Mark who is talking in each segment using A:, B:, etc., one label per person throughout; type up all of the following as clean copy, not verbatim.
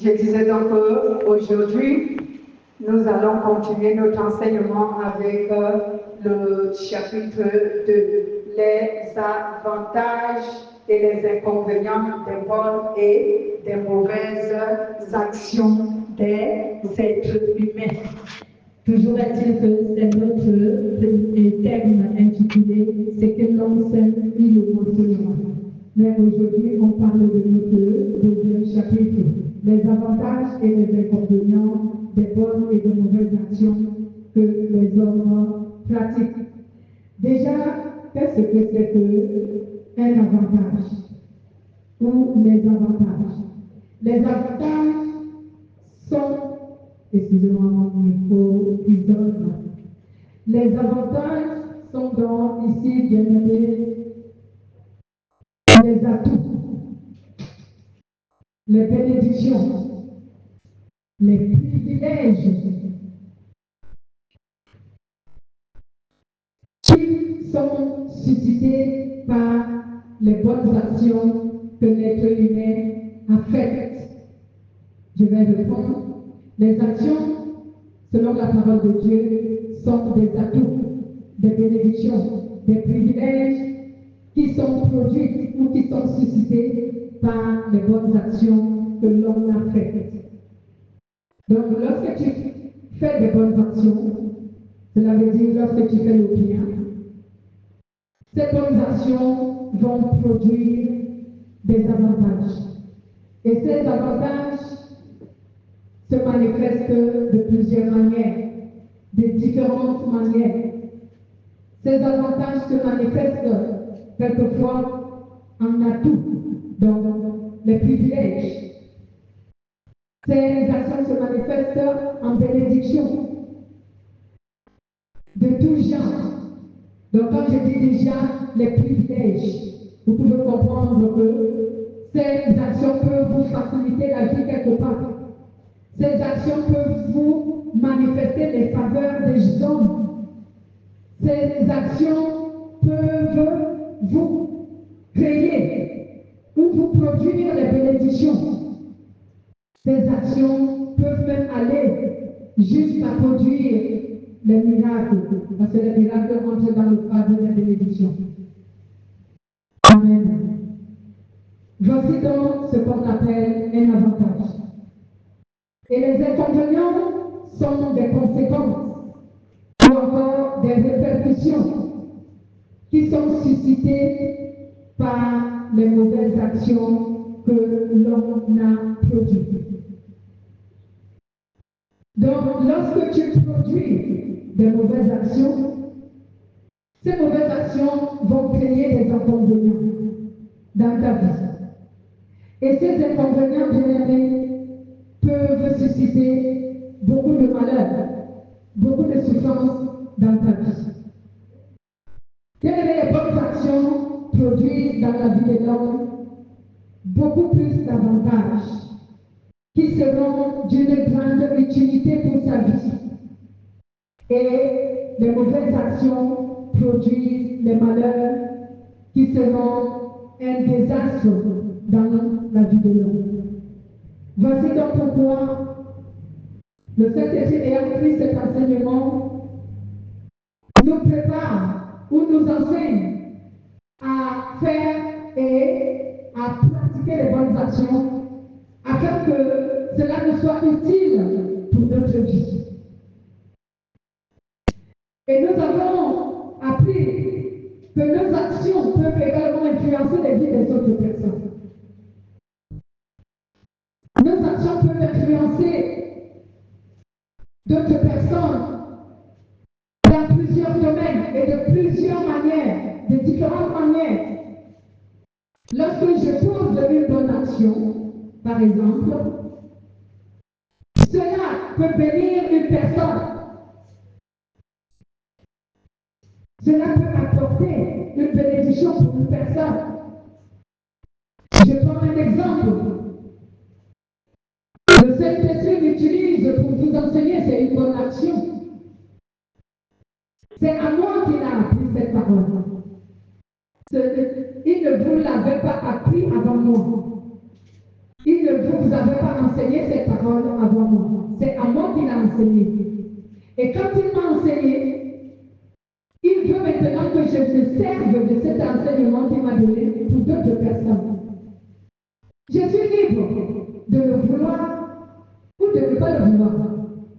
A: Je disais donc qu'aujourd'hui, nous allons continuer notre enseignement avec le chapitre 2, les avantages et les inconvénients des bonnes et des mauvaises actions des êtres humains.
B: Toujours est-il que c'est notre terme intitulé « C'est que l'homme seul qui le consolera ». Mais aujourd'hui, on parle de notre deuxième chapitre, les avantages et les inconvénients des bonnes et des mauvaises actions que les hommes pratiquent. Déjà, qu'est-ce que c'est qu'un avantage ou les avantages? Les avantages sont, excusez-moi mon micro qui donne, les avantages sont donc ici bien nommés les atouts, les bénédictions, les privilèges qui sont suscités par les bonnes actions que l'être humain a faites. Je vais répondre. Les actions, selon la parole de Dieu, sont des atouts, des bénédictions, des privilèges qui sont produits ou qui sont suscités par les bonnes actions que l'homme a faites. Donc, lorsque tu fais des bonnes actions, cela veut dire lorsque tu fais le bien, ces bonnes actions vont produire des avantages. Et ces avantages se manifestent de plusieurs manières, de différentes manières. Ces avantages se manifestent quelquefois en atout, donc les privilèges. Ces actions se manifestent en bénédiction de tout genre. Donc quand je dis déjà les privilèges, vous pouvez comprendre que ces actions peuvent vous faciliter la vie quelque part. Ces actions peuvent vous manifester les faveurs des hommes. Ces actions peuvent vous créer ou vous produire les bénédictions. Ces actions peuvent même aller jusqu'à produire les miracles, parce que les miracles entrent dans le cadre des bénédictions. Amen. Voici donc ce qu'on appelle un avantage. Et les inconvénients sont des conséquences ou encore des répercussions qui sont suscitées par les mauvaises actions que l'homme a produites. Donc, lorsque tu produis des mauvaises actions, ces mauvaises actions vont créer des inconvénients dans ta vie. Et ces inconvénients, bien aimés, peuvent susciter beaucoup de malheur, beaucoup de souffrance dans ta vie. Quelles sont les bonnes actions produisent dans la vie de l'homme? Beaucoup plus d'avantages qui seront d'une grande utilité pour sa vie. Et les mauvaises actions produisent les malheurs qui seront un désastre dans la vie de l'homme. Voici donc pourquoi le Saint-Esprit ayant pris cet enseignement nous prépare ou nous enseigne à faire et à pratiquer les bonnes actions afin que cela nous soit utile pour notre vie. Et nous avons appris que nos actions peuvent également influencer les vies des autres personnes. Nos actions peuvent influencer d'autres personnes dans plusieurs domaines et de plusieurs manières, de différentes manières. Lorsque je pose une bonne action, par exemple, cela peut bénir une personne. Cela peut apporter une bénédiction pour une personne. Je prends un exemple. Le Saint-Esprit m'utilise pour vous enseigner, c'est une bonne action. C'est à moi qu'il a appris cette parole. Il ne vous l'avait pas appris avant moi. Il ne vous avait pas enseigné ce personnes avant moi. C'est à moi qu'il a enseigné. Et quand il m'a enseigné, il veut maintenant que je me serve de cet enseignement qu'il m'a donné pour d'autres personnes. Je suis libre de le vouloir ou de ne pas le vouloir.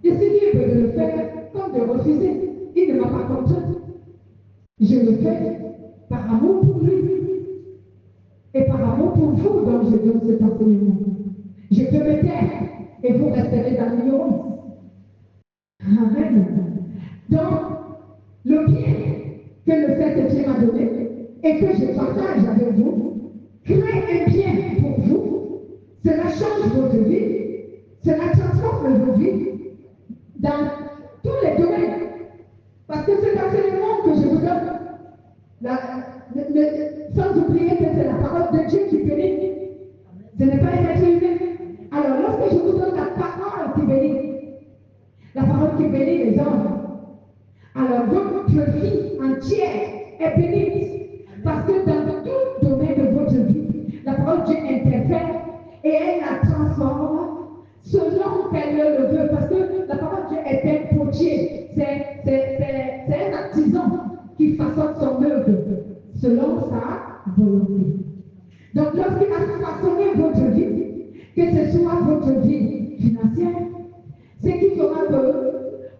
B: Je suis libre de le faire comme de refuser. Il ne m'a pas contraint. Je le fais par amour pour lui et par amour pour vous dont je donne cet enseignement. Je peux me taire et vous resterez dans l'ignorance. Amen. Donc, le bien que le Saint-Esprit m'a donné et que je partage avec vous, crée un bien pour vous. Cela change votre vie, cela transforme vos vies dans tous les domaines. Parce que c'est l'enseignement que je vous donne. Sans oublier que c'est la parole de Dieu qui bénit. Ce n'est pas un être humain. Alors, lorsque je vous donne la parole qui bénit les hommes, alors votre vie entière est bénite. Parce que dans tout domaine de votre vie, la parole de Dieu interfère et elle la transforme selon qu'elle le veut. Parce que la parole de Dieu est un potier, c'est un artisan qui façonne son œuvre selon sa volonté. Donc lorsqu'il a façonné votre vie, que ce soit votre vie financière, c'est qu'il fera que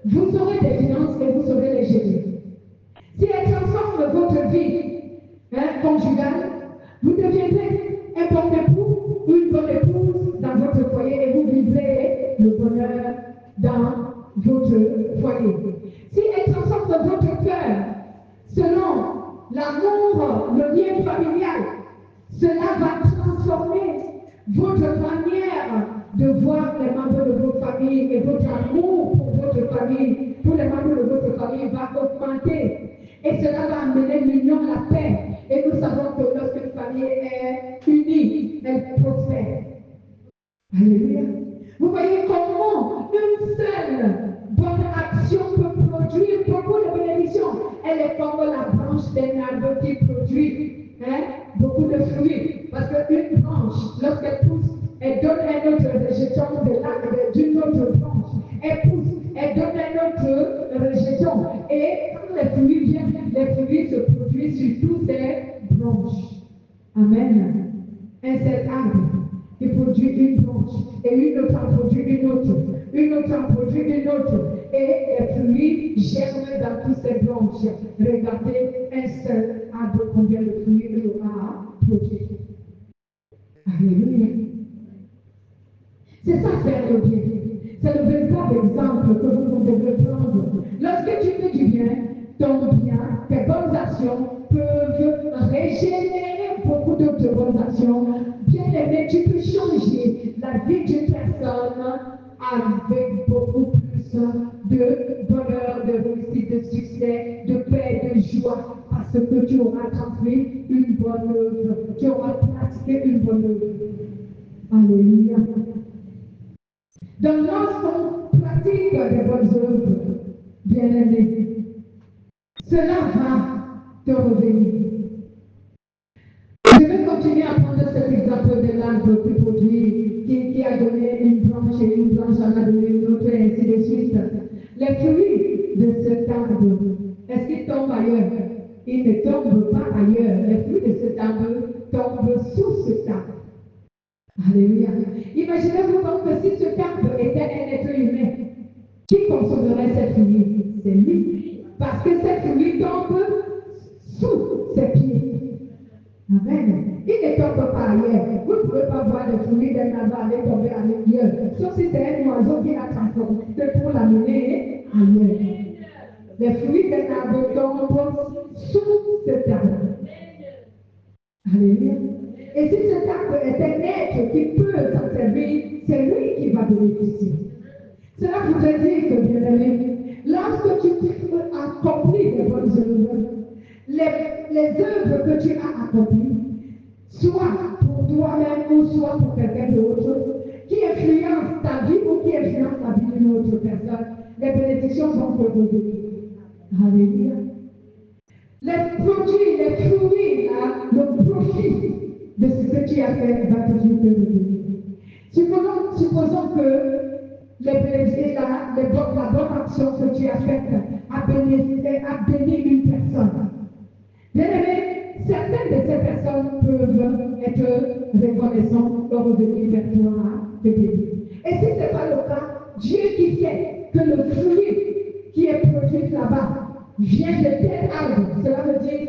B: vous aurez des finances et vous saurez les gérer. Si elle transforme votre vie conjugale, vous deviendrez un bon époux ou une bonne épouse dans votre foyer et vous vivrez le bonheur dans votre foyer. Si elle transforme votre cœur selon l'amour, le lien familial, cela va transformer votre manière de voir les membres de votre famille et votre amour pour votre famille, pour les membres de votre famille va augmenter. Et cela va amener l'union, la paix. Et nous savons que lorsqu'une famille est unie, elle prospère. Alléluia. Vous voyez comment une seule bonne action peut produire beaucoup de bénédictions. Elle est comme la branche d'un arbre qui produit beaucoup de fruits. Parce qu'une branche, lorsqu'elle pousse, elle donne un autre rejeton d'une autre branche. Elle pousse, elle donne un autre rejeton. Et quand les fruits viennent, les fruits se produisent sur toutes ces branches. Amen. Un seul arbre qui produit une branche, et une autre en produit une autre en produit une autre, et les fruits germent dans toutes ces branches. Regardez un seul arbre, combien de fruits il aura produit. Alléluia. C'est ça faire le bien. C'est le véritable exemple que vous devez prendre. Lorsque tu fais du bien, ton bien, tes bonnes actions peuvent régénérer beaucoup d'autres bonnes actions. Bien aimé, tu peux changer la vie d'une personne avec beaucoup plus de bonheur, de réussite, de succès, de paix, de joie, parce que tu auras transmis une bonne œuvre, tu auras pratiqué une bonne œuvre. Alléluia. Donc, lorsqu'on pratique des bonnes œuvres, bien aimé, cela va te revenir. Je vais continuer à prendre cet exemple de l'arbre qui produit, qui a donné une branche et une branche en a donné une autre, et ainsi de suite. Les fruits de cet arbre, est-ce qu'ils tombent ailleurs? Ils ne tombent pas ailleurs. Les fruits de cet arbre tombent sous cet arbre. Alléluia. Imaginez-vous donc que si cet arbre était un être humain, qui consommerait cette fruits? C'est lui. Parce que cette fruits tombe sous ses pieds. Amen. Il ne tombe pas ailleurs. Vous ne pouvez pas voir des fruits d'un arbre aller tomber à l'extérieur. Sauf si c'est un oiseau qui l'a transformé pour l'amener ailleurs. Les fruits d'un arbre tombent sous cet arbre. Alléluia. Et si cet arbre est un être qui peut s'en servir, c'est lui qui va bénéficier. Cela voudrait dire que, bien aimé, lorsque tu accomplis des bonnes œuvres, les œuvres que tu as accomplies, soit pour toi-même ou soit pour quelqu'un d'autre, qui influence ta vie ou qui influence la vie d'une autre personne, les bénédictions vont te revenir. Alléluia. Les produits, les fruits, le profit de ce que tu as fait va toujours te revenir. Supposons que la bonne action que tu as faite a béni une personne. Bien aimé, certaines de ces personnes peuvent être reconnaissantes pour revenir vers toi te bénir. Et si ce n'est pas le cas, Dieu qui sait que le fruit qui est produit là-bas vient de tel arbre, cela veut dire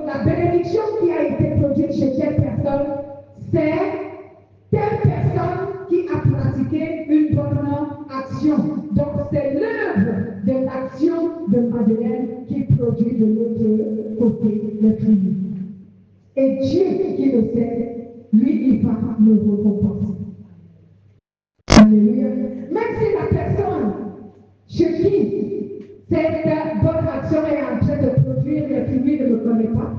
B: la bénédiction qui a été produite chez telle personne, c'est telle personne qui a pratiqué une bonne action. Donc c'est l'œuvre de l'action de Madeleine qui produit de l'autre côté le fruit. Et Dieu qui le sait, lui, il va nous récompenser. Alléluia. Même si la personne chez qui cette bonne action est en train de produire le fruit ne le connaît pas,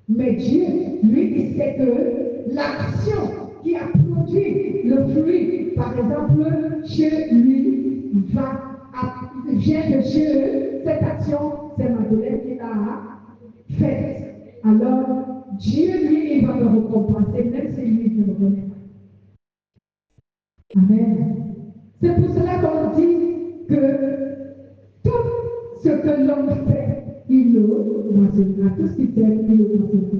B: mais Dieu, lui, il sait que l'action qui a produit le fruit, par exemple, chez lui, vient de chez eux. Cette action, c'est Madeleine qui l'a faite. Alors, Dieu, lui, il va me récompenser, même si lui ne me connaît pas. Amen. C'est pour cela qu'on dit que tout ce que l'homme fait, il le mentionnera. Tout ce qu'il fait, il le mentionnera.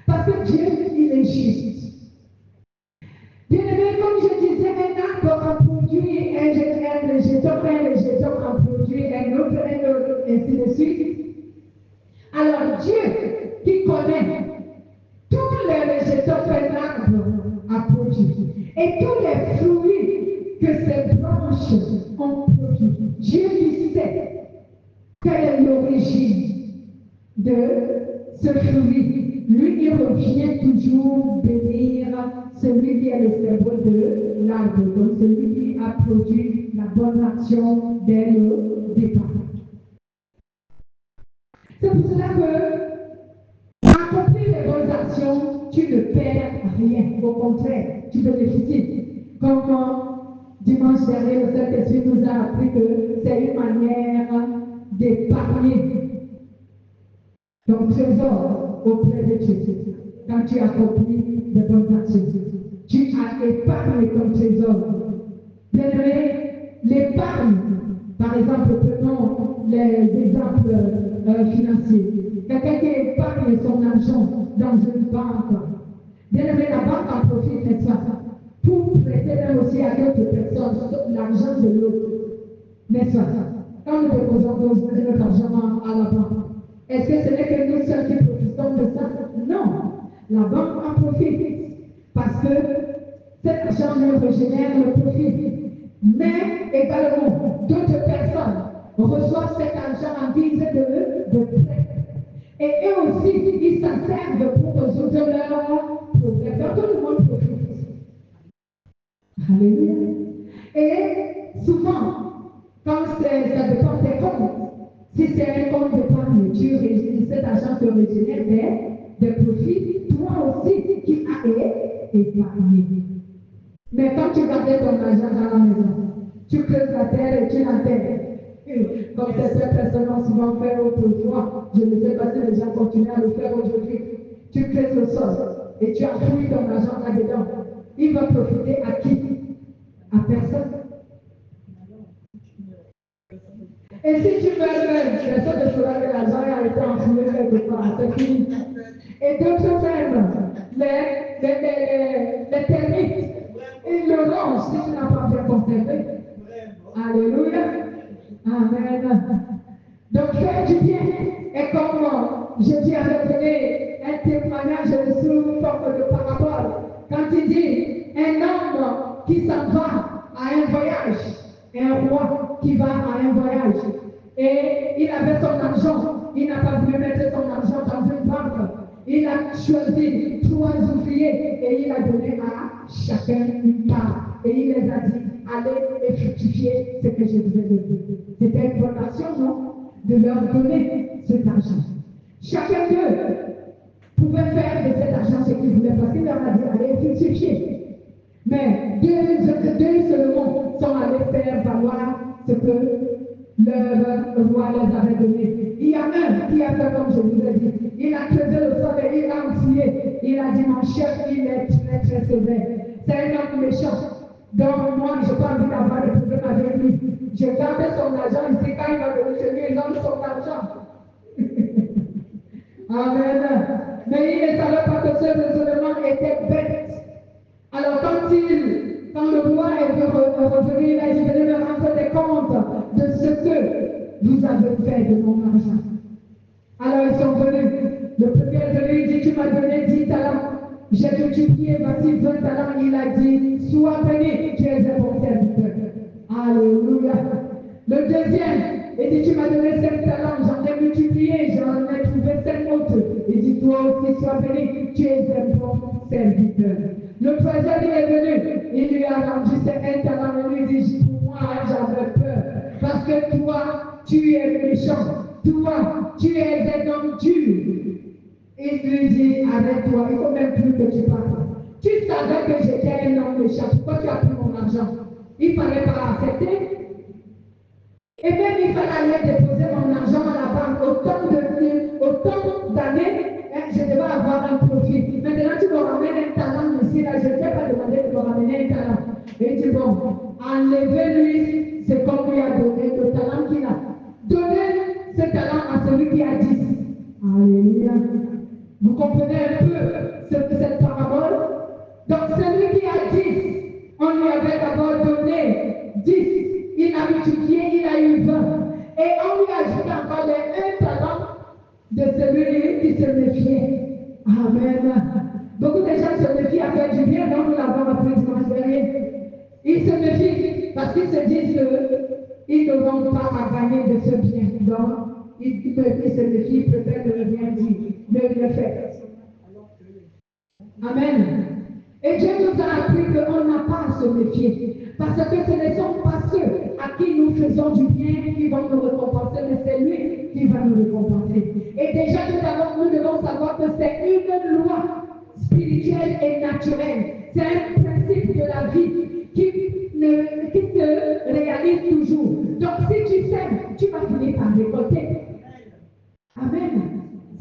B: Parce que Dieu, il est juste. Bien aimé, comme je disais, un arbre en produit un rejeton en produit un autre, ainsi de suite. Alors Dieu, qui connaît tous les rejetons qu'un arbre a produit et tous les fruits que ces branches ont produit, Dieu qui sait quelle est l'origine de ce fruit. Lui, il revient toujours bénir celui qui est le symbole de l'arbre, donc celui qui a produit la bonne action dès le départ. C'est pour cela que accomplir les bonnes actions, tu ne perds rien. Au contraire, tu bénéficies. Comme dimanche dernier, le Saint-Esprit nous a appris que c'est une manière d'épargner ton trésor auprès de Jésus. Quand tu accomplis de bonnes actions, tu as épargné ton trésor. Bien aimé, l'épargne, par exemple, prenons les exemples financiers. Quelqu'un qui épargne son argent dans une banque, bien aimé, la banque en profite de ça pour prêter même aussi à d'autres personnes l'argent de l'autre. N'est-ce pas? Quand nous déposons notre argent à la banque, est-ce que ce n'est que nous seuls qui profitons de ça? Non. La banque en profite parce que cet argent nous régénère le profit. Mais également, d'autres personnes reçoivent cet argent en guise de prêt. Et eux aussi, ils s'en servent pour résoudre leurs problèmes. Donc tout le monde profite. Alléluia. Et souvent, quand ça dépend des comptes, si c'est un compte d'épargne, cet argent te régénère des profits, toi aussi qui as épargné. Mais quand tu gardais ton argent dans la maison, tu creuses la terre et tu l'enterres. Comme certaines personnes ont souvent fait autrefois, je ne sais pas si les gens continuent à le faire aujourd'hui. Tu creuses le sol et tu enfouis ton argent là-dedans. Il va profiter à qui? À personne. Et si tu meurs même, personne ne saura que l'argent a été enfoui quelque part, c'est fini. Et d'autres même, les termites, ils le rongent si tu n'as pas bien conservé. Alléluia. Amen. Donc faire du bien est comme Jésus avait donné un témoignage sous forme de parabole. Quand il dit un homme qui s'en va à un voyage, un roi qui va à un voyage, et il avait son argent, il n'a pas voulu mettre son argent dans une banque. Il a choisi 3 ouvriers et il a donné à chacun une part. Et il les a dit, allez et fructifier ce que je vous ai donné. C'était une bonne action, non? De leur donner cet argent. Chacun d'eux pouvait faire de cet argent ce qu'il voulait parce qu'il leur a dit, allez fructifier. Mais deux seulement sont allés faire valoir ce que le roi les avait donné. Il y a un qui a fait comme je vous ai dit. Il a creusé le sol et il a enfouillé. Il a dit, mon chef, il est très très sévère. C'est un homme méchant. Donc, moi, je n'ai pas envie d'avoir de problème avec lui. J'ai gardé son argent ici quand il va venir chez lui, il donne son argent. Amen. Mais il ne savait pas que ce raisonnement était bête. Alors, quand le roi est revenu, il a dit, venez me rendre des comptes de ce que vous avez fait de mon argent. Alors, ils sont venus. Le premier de lui dit, tu m'as donné 10 talents. J'ai multiplié, voici 20 talents. Il a dit, sois béni, tu es un bon serviteur. Alléluia. Le deuxième, il dit, tu m'as donné 5 talents, j'en ai multiplié, j'en ai trouvé 5 autres. Il dit, toi aussi, sois béni, tu es un bon serviteur. Le troisième, il est venu, il lui a rendu ses 1 talent, il lui dit, pour moi, j'avais peur, parce que toi, tu es méchant, toi, tu es un homme dur. Il lui dit, arrête-toi, il ne faut même plus que tu parles. Tu savais que j'étais un homme méchant, pourquoi tu as pris mon argent? Il ne fallait pas accepter. Et même il fallait aller déposer mon argent à la banque autant d'années, je devais avoir un profit. Maintenant, tu me ramènes un talent ici, là, je ne t'ai pas demandé de me ramener un talent. Et il dit, bon, enlevez-lui ce qu'on lui a donné, le talent qu'il a. Donnez ce talent à celui qui a 10. Alléluia. Vous comprenez un peu cette parabole? Donc, celui qui a 10, on lui avait d'abord donné 10. Il a multiplié, il a eu 20. Et on lui a ajouté encore les 1 talent de celui qui se méfiait. Amen. Beaucoup de gens se méfient à faire du bien, donc nous l'avons appris dimanche dernier. Ils se méfient parce qu'ils se disent qu'ils n'auront pas à gagner de ce bien. Donc, ils se méfient, ils préfèrent ne rien dire, ne rien faire. Amen. Et Dieu nous a appris qu'on n'a pas à se méfier. Parce que ce ne sont pas ceux à qui nous faisons du bien qui vont nous récompenser, mais c'est lui qui va nous récompenser. Et déjà, nous devons savoir que c'est une loi spirituelle et naturelle. C'est un principe de la vie qui se réalise toujours. Donc, si tu sèmes, tu vas finir par récolter. Amen.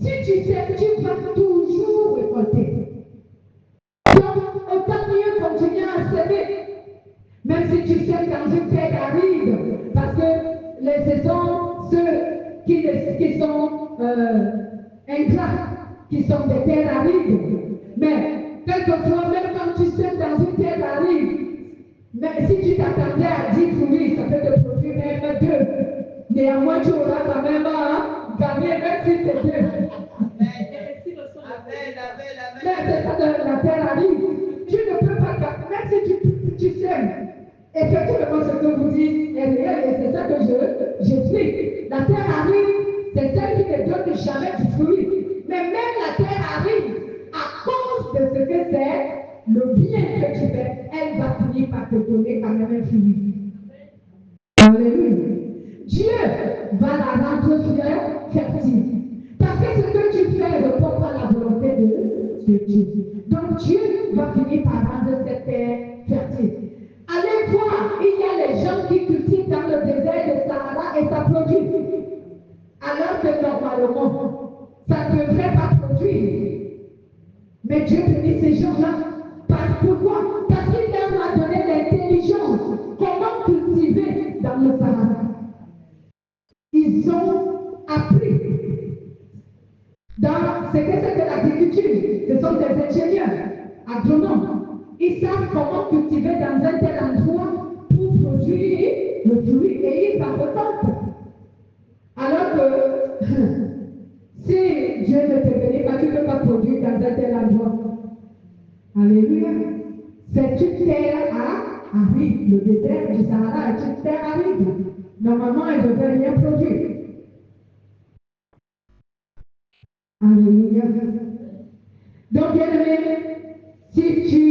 B: Si tu sèmes, tu vas toujours récolter. Donc, autant mieux continuer à s'aimer. Même si tu sais dans une terre aride, parce que ce sont ceux qui sont ingrats, qui sont des terres arides. Mais quelquefois, même quand tu sais dans une terre aride, mais si tu t'attendais à 10 fruits, ça peut te produire même 2. Néanmoins, tu auras quand même gagné, même si c'est 2. Mais c'est ça de la terre aride. Tu ne peux pas gagner, même si tu sèmes. Effectivement, ce que vous dites est réel et c'est ça que j'explique. La terre aride, c'est celle qui ne donne jamais du fruit. Mais même la terre aride, à cause de ce que c'est, le bien que tu fais, elle va finir par te donner quand même un fruit. Alléluia. Dieu va la rendre fertile. Parce que ce que tu fais ne répond pas à la volonté de Dieu. Donc Dieu va finir par rendre cette terre fertile. Allez voir, il y a les gens qui cultivent dans le désert de Sahara et ça produit. Alors que normalement, ça ne devrait pas produire. Mais Dieu bénit ces gens-là. Pourquoi? Parce qu'il leur a donné l'intelligence. Comment cultiver dans le Sahara? Ils ont appris. Ce que c'est que l'agriculture, ce sont des ingénieurs, agronomes. Ils savent comment cultiver dans un tel endroit pour produire le fruit et ils s'en récoltent. Alors que si Dieu ne te bénit pas, tu ne peux pas produire dans un tel endroit. Alléluia. C'est une terre aride. Le désert du Sahara est une terre aride. Normalement, elle ne devrait rien produire. Alléluia. Donc, bien aimé, si tu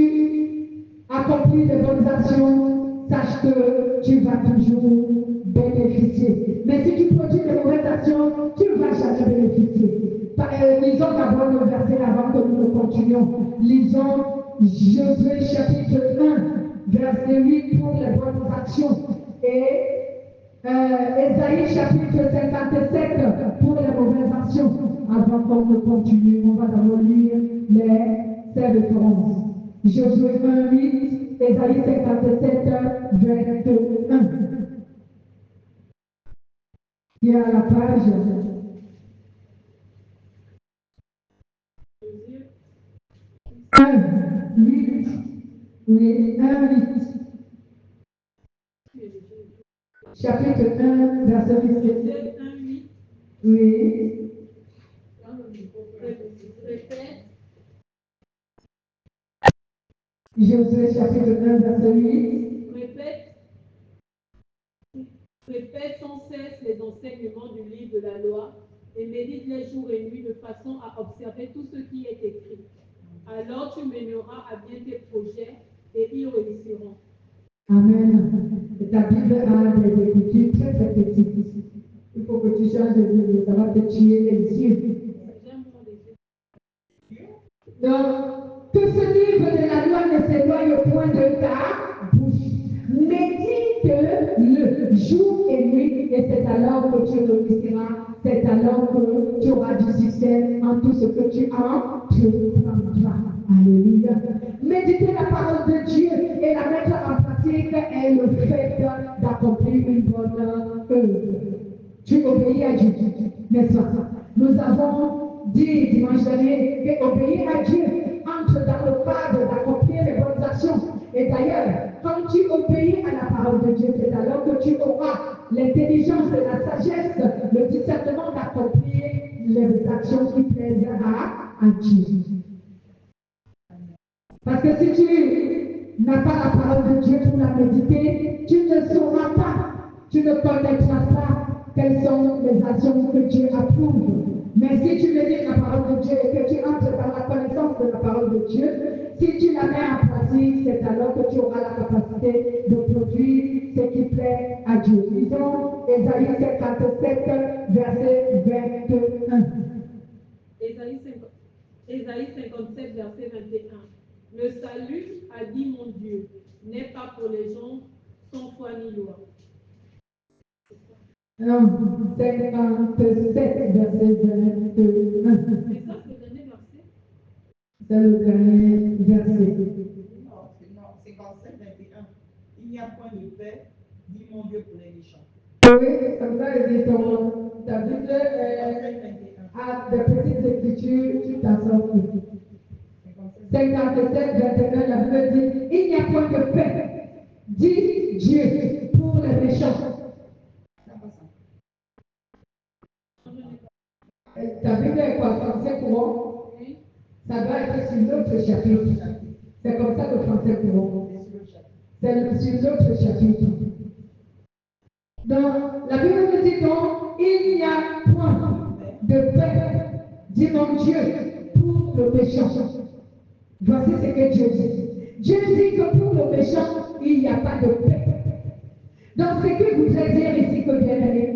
B: accomplis de bonnes actions, sache que tu vas toujours bénéficier. Mais si tu produis de mauvaises actions, tu ne vas jamais bénéficier. Lisons d'abord le verset avant que nous continuions. Lisons Josué chapitre 1, verset 8 pour les bonnes actions. Et Ésaïe chapitre 57 pour les mauvaises actions. Avant qu'on ne continue, on va d'abord lire ces références. Josué 1, 8, Ésaïe 57, verset 1. Il y a la page 1, 8, oui, 1, 8. Chapitre 1, verset 8. Oui. Josué chapitre 1, verset 8.
C: Répète sans cesse les enseignements du livre de la loi et médite les jours et nuits de façon à observer tout ce qui est écrit. Alors tu mèneras à bien tes projets et ils réussiront.
B: Amen. Ta Bible a des écritures très très petites. Il faut que tu changes de Bible, ça va te tuer les yeux. Donc, que ce livre de la loi ne s'éloigne point de ta bouche. Médite-le jour et nuit, et c'est alors que tu réussiras, c'est alors que tu auras du succès en tout ce que tu entreprendras. Alléluia. Méditer la parole de Dieu et la mettre en pratique est le fait d'accomplir une bonne œuvre. Tu obéis à Dieu, n'est-ce pas? Nous avons dit dimanche dernier qu'obéir à Dieu entre dans le cadre d'accomplir les bonnes actions. Et d'ailleurs, quand tu obéis à la parole de Dieu, c'est alors que tu auras l'intelligence et la sagesse, le discernement d'accomplir les actions qui plaisent à Dieu. Parce que si tu n'as pas la parole de Dieu pour la méditer, tu ne sauras pas, tu ne connaîtras pas quelles sont les actions que Dieu approuve. Mais si tu médites la parole de Dieu et que tu entres dans la connaissance de la parole de Dieu, si tu la mets en pratique, c'est alors que tu auras la capacité de produire ce qui plaît à Dieu. Lisons Ésaïe 57, verset 21.
C: Ésaïe 57, verset 21. Le salut, a dit mon Dieu, n'est pas pour les gens sans foi ni loi.
B: Non, 57, verset 21.
C: C'est ça, c'est le dernier verset?
B: C'est le dernier verset.
D: Non, 57, 21. Il n'y a point de paix, dit mon Dieu pour les méchants.
B: Oui, comme ça, il dit ta Bible a des petites écritures, tu t'en sors plus. 57, 21, la Bible dit, il n'y a point de paix, dit Dieu pour les méchants. Ta Bible est quoi, français courant? Ça doit être sur l'autre chapitre. C'est comme ça le français courant. C'est sur l'autre chapitre. Donc, la Bible nous dit donc, il n'y a point de paix, dit mon Dieu, pour le méchant. Voici ce que Dieu dit. Dieu dit que pour le méchant, il n'y a pas de paix. Donc, ce que voudrait dire ici que bien-aimé,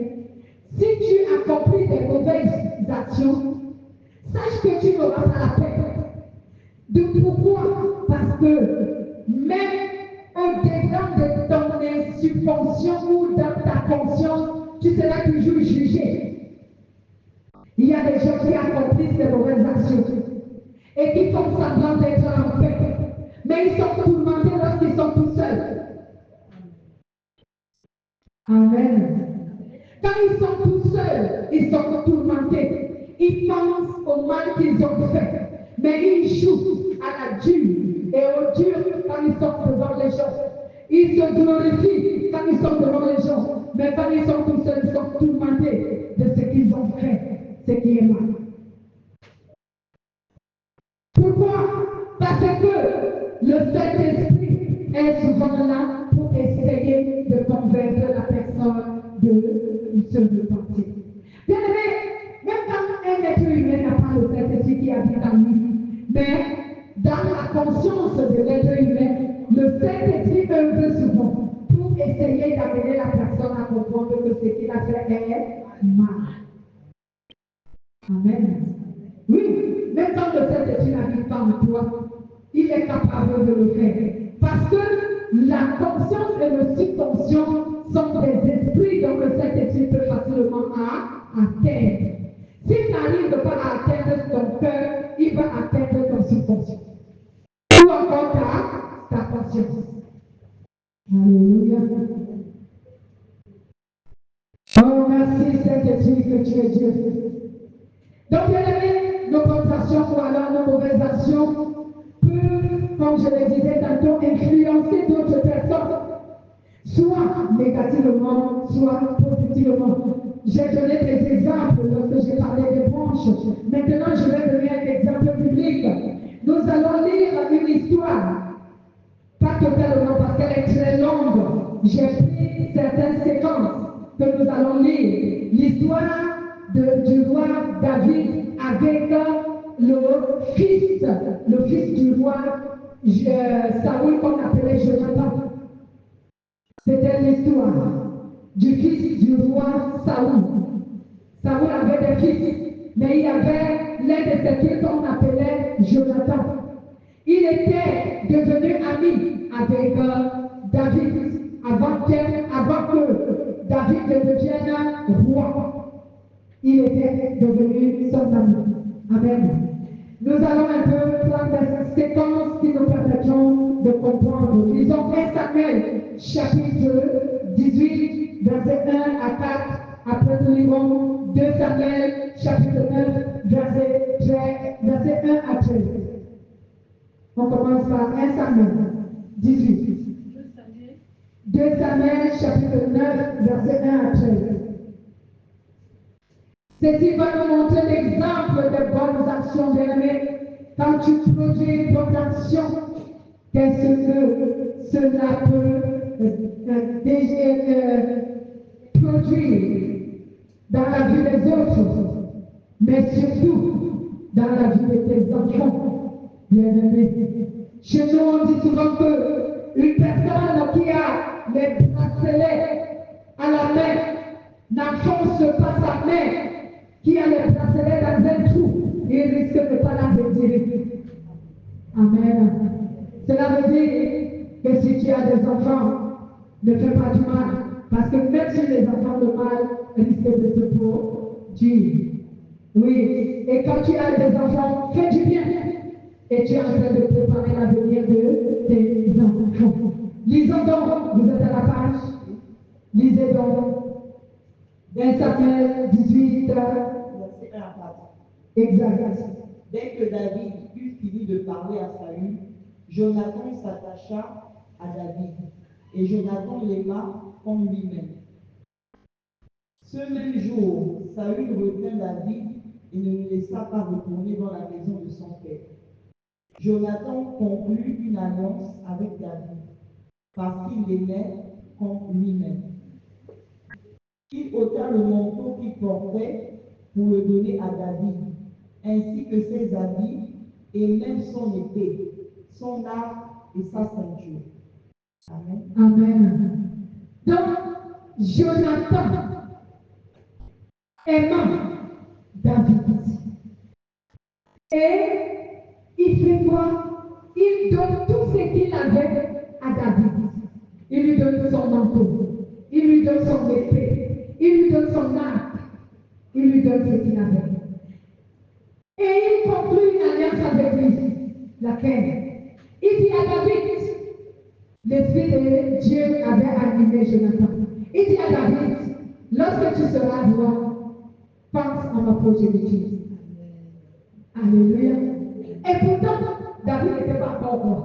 B: si tu accomplis des mauvaises actions, sache que tu n'auras pas la paix. De pourquoi? Parce que même au-dedans de ton insubvention ou dans ta conscience, tu seras toujours jugé. Il y a des gens qui accomplissent des mauvaises actions et qui font semblant d'être en paix, mais ils sont tourmentés lorsqu'ils sont tout seuls. Amen. Quand ils sont tout seuls, ils sont tourmentés. Ils pensent au mal qu'ils ont fait, mais ils jouent à la dure et au dur quand ils sont devant les gens. Ils se glorifient quand ils sont devant les gens, mais quand ils sont tout seuls, ils sont tourmentés de ce qu'ils ont fait, ce qui est mal. Pourquoi? Parce que le Saint-Esprit est souvent là pour essayer de convaincre la personne de se repentir. Bien aimé, même quand un être humain n'a pas le Saint-Esprit qui habite en lui, mais dans la conscience de l'être humain, le Saint-Esprit œuvre souvent pour essayer d'amener la personne à comprendre que ce qu'il a fait est mal. Amen. Oui, même quand le Saint-Esprit n'habite pas en toi, il est capable de le faire. Parce que la conscience et le subconscient sont des esprits dont le Saint-Esprit peut facilement atteindre. S'il n'arrive pas à atteindre ton cœur, il va atteindre ton subconscient. Ou encore ta Alléluia. Oh, merci Saint-Esprit que tu es Dieu. Donc, bien aimé, nos bonnes actions ou alors nos mauvaises actions peuvent, comme je le disais tantôt, influencer d'autres personnes, soit négativement, soit positivement. J'ai donné des exemples lorsque j'ai parlé des branches. Maintenant, je vais donner un exemple biblique. Nous allons lire une histoire, pas totalement parce qu'elle est très longue. J'ai pris certaines séquences que nous allons lire. L'histoire du roi David avec le fils du roi Saoul qu'on appelait Jonathan. C'était l'histoire du fils du roi Saoul. Saoul avait des fils, mais il y avait l'un de ses fils qu'on appelait Jonathan. Il était devenu ami avec David avant que David ne devienne roi. Il était devenu son ami. Amen. Nous allons un peu prendre cette séquence qui nous permettront de comprendre. Lisons 1 Samuel, chapitre 18, verset 1 à 4. Après, nous lirons 2 Samuel, chapitre 9, verset 1 à 13. On commence par 1 Samuel 18. 2 Samuel, chapitre 9, verset 1 à 13. Ceci va nous montrer l'exemple des bonnes actions bien-aimées. Quand tu produis une bonne action, qu'est-ce que cela peut produire dans la vie des autres, mais surtout dans la vie de tes enfants bien-aimés. Chez nous, on dit souvent qu'une personne qui a les bracelets à la main n'enfonce pas sa main, qui a les bracelets dans un trou, il risque de ne pas la retirer. Amen. Cela veut dire que si tu as des enfants, ne fais pas du mal, parce que même si les enfants le mal risquent de te produire. Oui, et quand tu as des enfants, fais du bien. Et tu es en train de préparer l'avenir de tes enfants. Lisons donc, vous êtes à la page. Lisez donc. 1 Samuel 18,
D: Verset 1 à 4.
B: exact.
D: Dès que David eut fini de parler à Saül, Jonathan s'attacha à David, et Jonathan l'aima comme lui-même. Ce même jour, Saül retint David et ne le laissa pas retourner dans la maison de son père. Jonathan conclut une alliance avec David, parce qu'il l'aimait comme lui-même. Il ôta le manteau qu'il portait pour le donner à David, ainsi que ses habits, et même son épée, son arc et sa ceinture. Amen.
B: Amen. Donc, Jonathan aimant David. Et il fait quoi? Il donne tout ce qu'il avait à David. Il lui donne son manteau, il lui donne son épée, il lui donne son arc, il lui donne ce qu'il avait. Et il conclut une alliance avec lui, laquelle? Il dit à David, l'Esprit de Dieu avait animé Jonathan. Il dit à David, lorsque tu seras roi, pense à ma progéniture. Alléluia. Et pourtant, David n'était pas encore roi.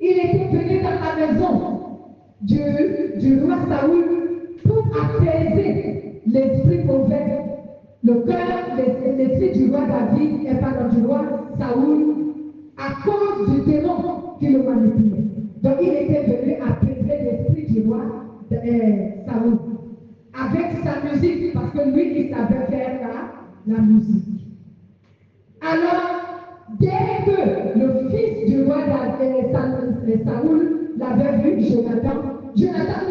B: Il était venu dans la maison du roi Saoul pour apaiser l'esprit mauvais. Le cœur, l'esprit du roi David et pardon du roi Saoul à cause du démon qui le manipulait. Donc il était venu apaiser l'esprit du roi Saoul avec sa musique parce que lui il savait faire la musique. Alors, dès que le fils du roi Saoul l'avait vu, Jonathan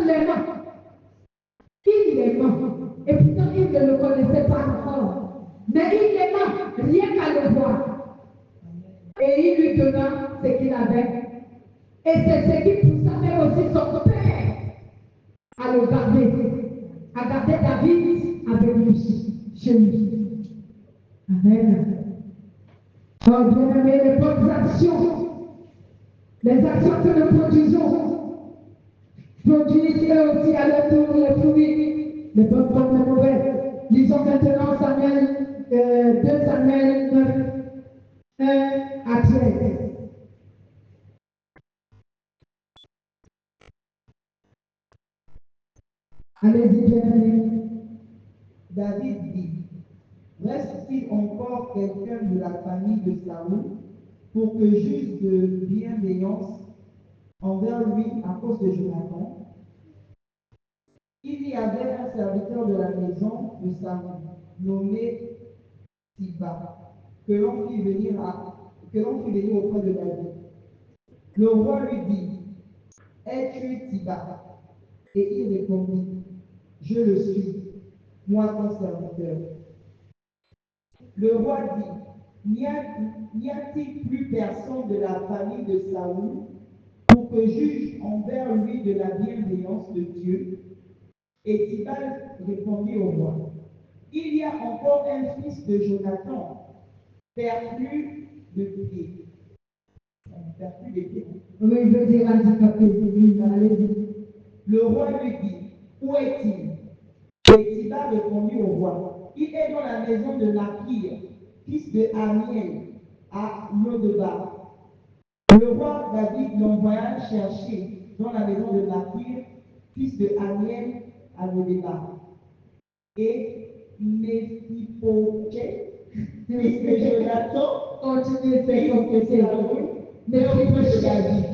B: l'aima. Il l'aima. Et pourtant, il ne le connaissait pas encore. Mais il l'aima, rien qu'à le voir. Et il lui donna ce qu'il avait. Et c'est ce qui poussa même aussi son père à le garder. À garder David avec lui, chez lui. Amen. Oh, bien-aimés, les bonnes actions, les actions que nous produisons produisent eux aussi à leur tour les fruits, les bonnes comme les mauvaises. Lisons maintenant Samuel, 2 Samuel 9, 1 à 13. Allez-y, bien-aimés.
D: David dit, reste-t-il encore quelqu'un de la famille de Saoul pour que j'use de bienveillance envers lui à cause de Jonathan? Il y avait un serviteur de la maison de Saoul, nommé Siba, que l'on fit venir auprès de David. Le roi lui dit, es-tu Siba? Et il répondit, je le suis, moi ton serviteur. Le roi dit, n'y a-t-il plus personne de la famille de Saoul pour que juge envers lui de la bienveillance de Dieu? Et Tibal répondit au roi, il y a encore un fils de Jonathan, perdu de pied. Perdu de pied.
B: Oui, je veux dire handicapé. Oui, allez-y.
D: Le roi lui dit, où est-il? Et Tibal répondit au roi, il est dans la maison de Makir, fils de Amiel, à Lodebar. Le roi David l'envoya chercher dans la maison de Makir, fils de Amiel, à Lodebar. Et Méphibosheth, fils de Jonathan,
B: Continuez, c'est
D: fils de
B: compliqué.
D: Saoul, mais auprès de David,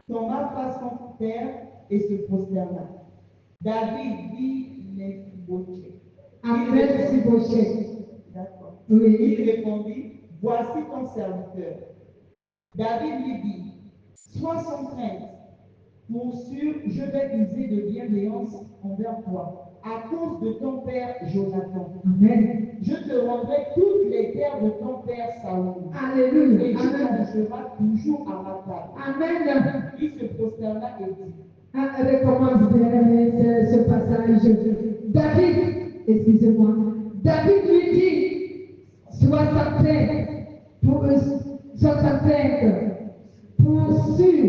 D: tomba face contre terre et se prosterna. David dit Méphibosheth.
B: Amen, Méphibosheth.
D: D'accord.
B: Oui.
D: Il répondit, voici ton serviteur. David lui dit, sois sans crainte, pour sûr, je vais user de bienveillance envers toi, à cause de ton père Jonathan.
B: Amen.
D: Je te rendrai toutes les terres de ton père Saoul.
B: Alléluia.
D: Et tu
B: Amen.
D: mangeras toujours à ma table.
B: Amen.
D: Il se prosterna et dit,
B: Recommence bien ce passage. David, excusez-moi, David lui dit, sois sans crainte, pour sûr,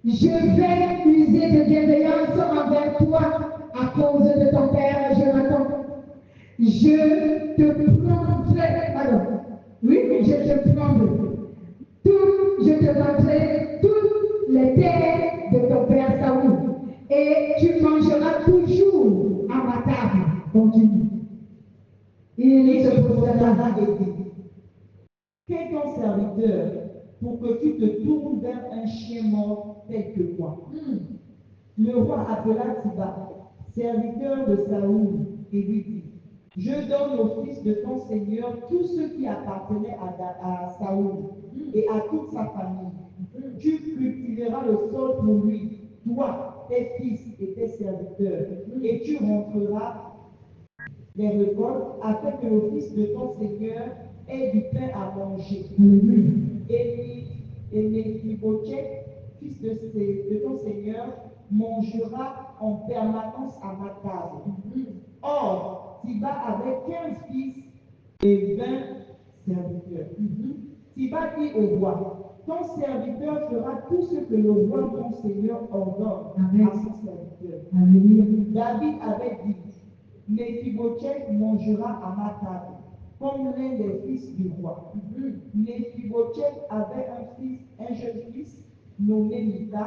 B: je vais user de bienveillance envers toi à cause de ton père Jonathan. Je te prendrai, pardon, oui, je te prendrai. Je te rendrai toutes les terres de ton père Saoul, et tu mangeras toujours à ma table. Continue. Il se prosterna
D: et dit, qu'est ton serviteur pour que tu te tournes vers un chien mort tel que moi? Le roi appela Siba, serviteur de Saoul, et lui dit, je donne au fils de ton Seigneur tout ce qui appartenait à Saoul et à toute sa famille. Tu cultiveras le sol pour lui, toi, tes fils et tes serviteurs, et tu rentreras les récoltes afin que le fils de ton Seigneur ait du pain à manger. Et Méphibosheth, fils de ton Seigneur, mangera en permanence à ma table. Or, Siba avait 15 fils et 20 serviteurs. Siba dit au roi, ton serviteur fera tout ce que le roi mon Seigneur ordonne à son serviteur. David avait dit, Méphibosheth mangera à ma table, comme l'un des fils du roi. Méphibosheth avait un jeune fils nommé Mika,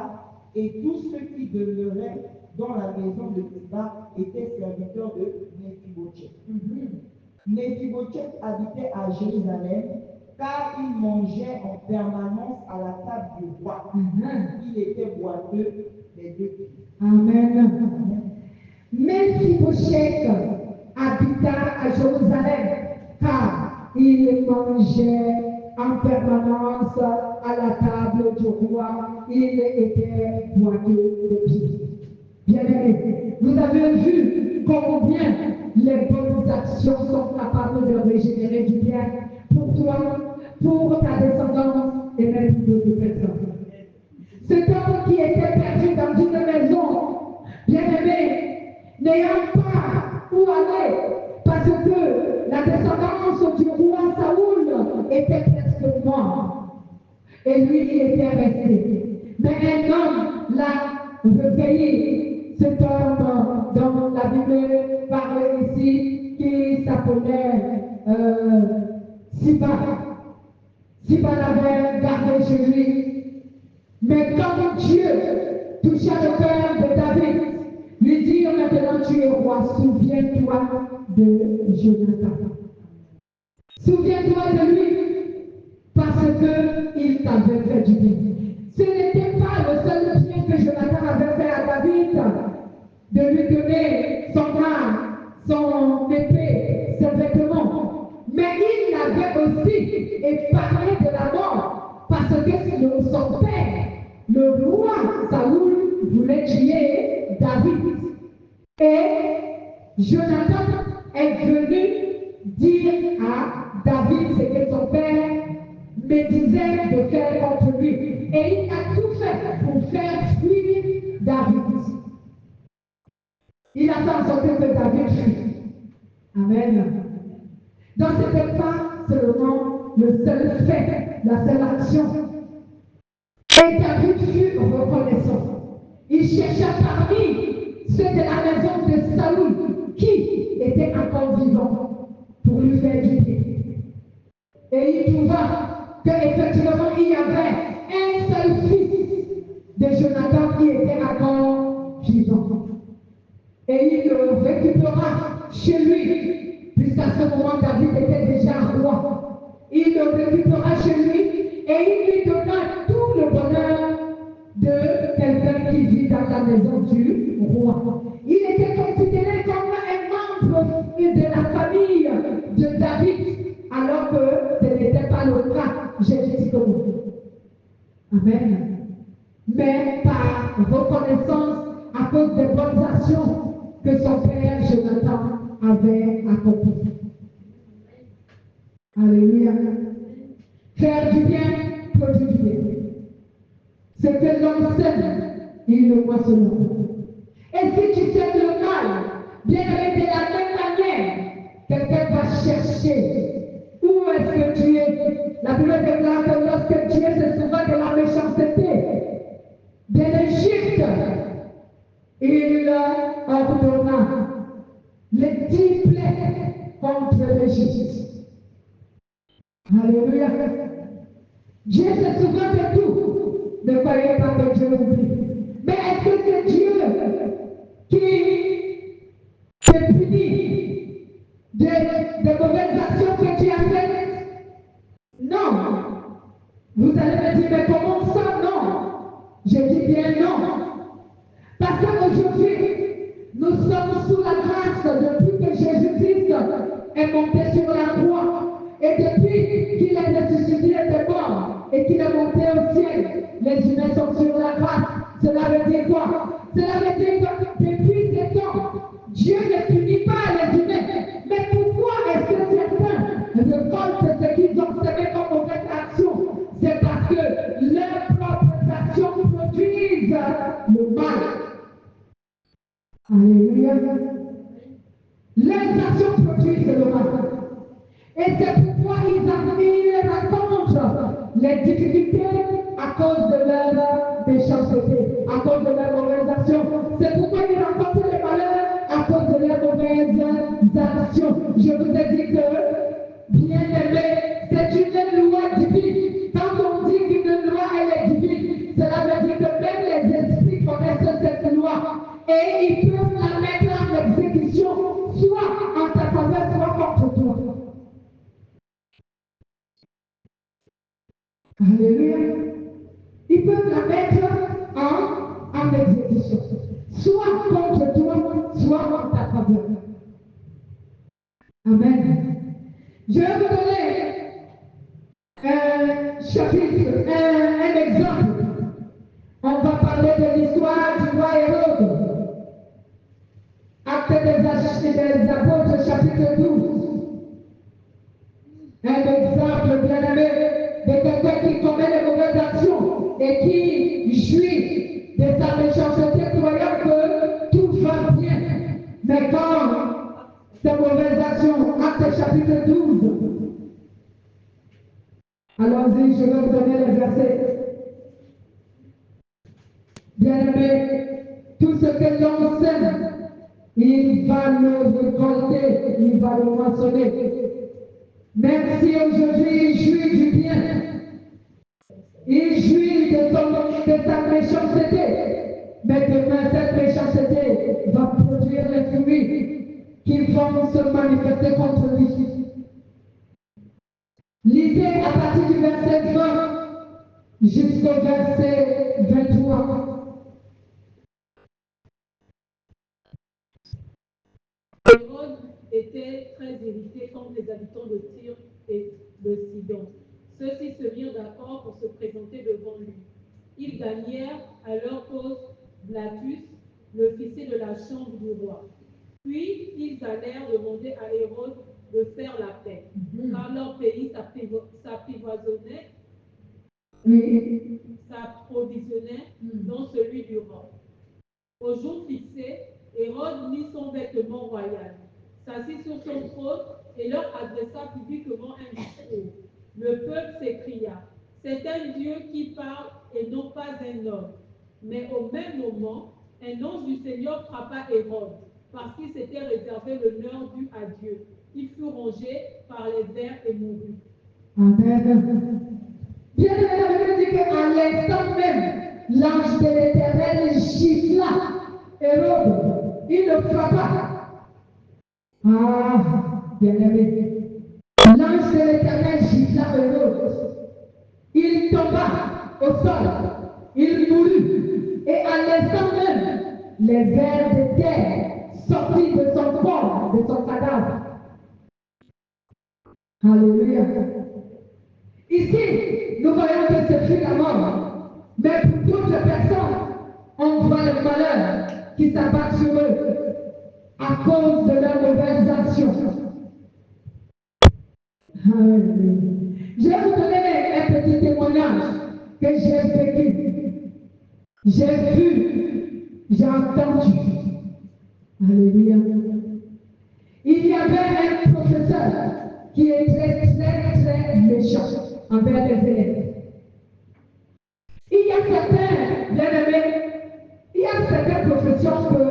D: et tous ceux qui demeuraient dans la maison de Siba étaient serviteurs de Méphibosheth. Méphibosheth habitait à Jérusalem, car il mangeait en permanence à la table du roi. Il était boiteux des deux pieds.
B: Amen. Méphibosheth habita à Jérusalem, car il mangeait en permanence à la table du roi. Il était boiteux de pied. Bien-aimés, vous avez vu combien les bonnes actions sont capables de régénérer du bien pour toi, pour ta descendance et même pour d'autres personnes. Cet homme qui était perdu dans une maison, bien-aimé, n'ayant pas où aller, parce que la descendance du roi Saoul était presque morte. Et lui, il était resté. Mais un homme l'a recueilli cet homme dont la Bible parle ici, qui s'appelait Siba. Siba l'avait gardé chez lui. Mais quand Dieu toucha le cœur de David, lui dit maintenant tu es roi, souviens-toi de Jonathan. Souviens-toi de lui, parce qu'il t'avait fait du bien. Ce n'était pas le seul bien que Jonathan avait fait à David, de lui donner son arme, son épée, ses vêtements. Mais il avait aussi parlé de la mort, parce que son père, le roi Saoul, voulait tuer David. Et Jonathan est venu dire à David ce que son père me disait de faire contre lui. Et il a tout fait pour faire fuir David. Il a fait en sorte que David fuit. Amen. Donc ce n'était pas seulement le seul fait, la seule action. Et David fut reconnaissant. Il chercha parmi ceux de la maison de Saoul qui étaient encore vivants pour lui faire du bien. Et il trouva qu'effectivement il y avait un seul fils de Jonathan qui était encore vivant. Et il le récupéra chez lui, puisqu'à ce moment David était déjà roi. Il le récupéra chez lui et il lui donna tout le bonheur de quelqu'un qui vit dans la maison du roi. Il était considéré comme un membre de la famille de David, alors que ce n'était pas le cas génétiquement. Amen. Mais par reconnaissance à cause des bonnes actions que son père Jonathan avait accomplies. Alléluia. Faire du bien produit du bien. Ce que l'homme sème, il le moissonnera. Et si tu sèmes le mal, bien aimé, de la même manière, quelqu'un va chercher où est-ce que tu es. La Bible déclare que lorsque Dieu se souvient de la méchanceté de l'Égypte, il ordonna les 10 plaies contre l'Égypte. Alléluia. Dieu se souvient de tout. Ne croyez pas que Dieu oublie. Mais est-ce que c'est Dieu qui te punit des mauvaises actions que tu as faites? Non. Vous allez me dire, mais comment ça? Non. Je dis bien non. Parce qu'aujourd'hui, nous sommes sous la grâce depuis que Jésus-Christ est monté sur la croix. Et depuis qu'il est ressuscité des morts et qu'il est monté au ciel, les humains sont sur la grâce. Cela veut dire quoi? Cela veut dire que depuis ce temps, Dieu ne punit pas les humains. Mais pourquoi est-ce que certains récoltent ce qu'ils ont semé comme mauvaise action? C'est parce que leurs propres actions produisent le mal. Alléluia. Les actions produisent le mal. Et c'est pourquoi ils rencontrent les difficultés à cause de leur méchanceté, à cause de leur mauvaise action. C'est pourquoi ils rencontrent les malheurs à cause de leurs mauvaises actions. Je vous ai dit que, bien aimé, c'est une loi divine. Quand on dit qu'une loi elle est divine, cela veut dire que même les esprits connaissent cette loi et ils peuvent la mettre en exécution, soit en ta faveur, soit contre toi. Alléluia. Ils peuvent la mettre en exécution, soit contre toi, soit en ta faveur. Amen. Je vais vous donner un chapitre, un exemple. On va parler de l'histoire du roi Hérode. Actes des Apôtres, chapitre 12. Un exemple bien aimé de quelqu'un qui commet de mauvaises actions et qui jouit de sa méchanceté, croyant que tout va bien. Mais quand ces mauvaises actions, Actes chapitre 12, allons-y, je vais vous donner les versets. Bien aimé, Tout ce que l'homme sème, il va le récolter, il va le moissonner. Même si aujourd'hui il jouit du bien, il jouit de sa méchanceté, mais demain cette méchanceté va produire les fruits qui vont se manifester contre lui. Lisez à partir du verset 20 jusqu'au verset 23.
C: Hérode était très irrité contre les habitants de Tyr et de Sidon. Ceux-ci se mirent d'accord pour se présenter devant lui. Ils gagnèrent à leur cause Blatus, l'officier de la chambre du roi. Puis ils allèrent demander à Hérode de faire la paix, car leur pays s'approvisionnait dans celui du roi. Au jour fixé, Hérode mit son vêtement royal, s'assit sur son trône et leur adressa publiquement un discours. Le peuple s'écria, « C'est un Dieu qui parle et non pas un homme. » Mais au même moment, un ange du Seigneur frappa Hérode, parce qu'il s'était réservé l'honneur dû à Dieu. Il fut rongé par les vers et mourut.
B: Amen. Bien aimé, la Bible dit qu'à l'instant même, l'ange de l'Éternel gifla Hérode. Il le frappa. Ah, bien aimé. L'ange de l'Éternel gifla Hérode. Il tomba au sol. Il mourut. Et à l'instant même, les vers de terre sortirent de son corps, de son cadavre. Alléluia. Ici, nous voyons que ce fut la mort. Mais pour d'autres personnes, on voit le malheur qui s'abat sur eux à cause de leurs mauvaises actions. Alléluia. Je vais vous donner un petit témoignage que j'ai vécu. J'ai vu, j'ai entendu. Alléluia. Il y avait un professeur qui était très méchant envers les élèves. Il y a certains, bien aimés, il y a certaines professions que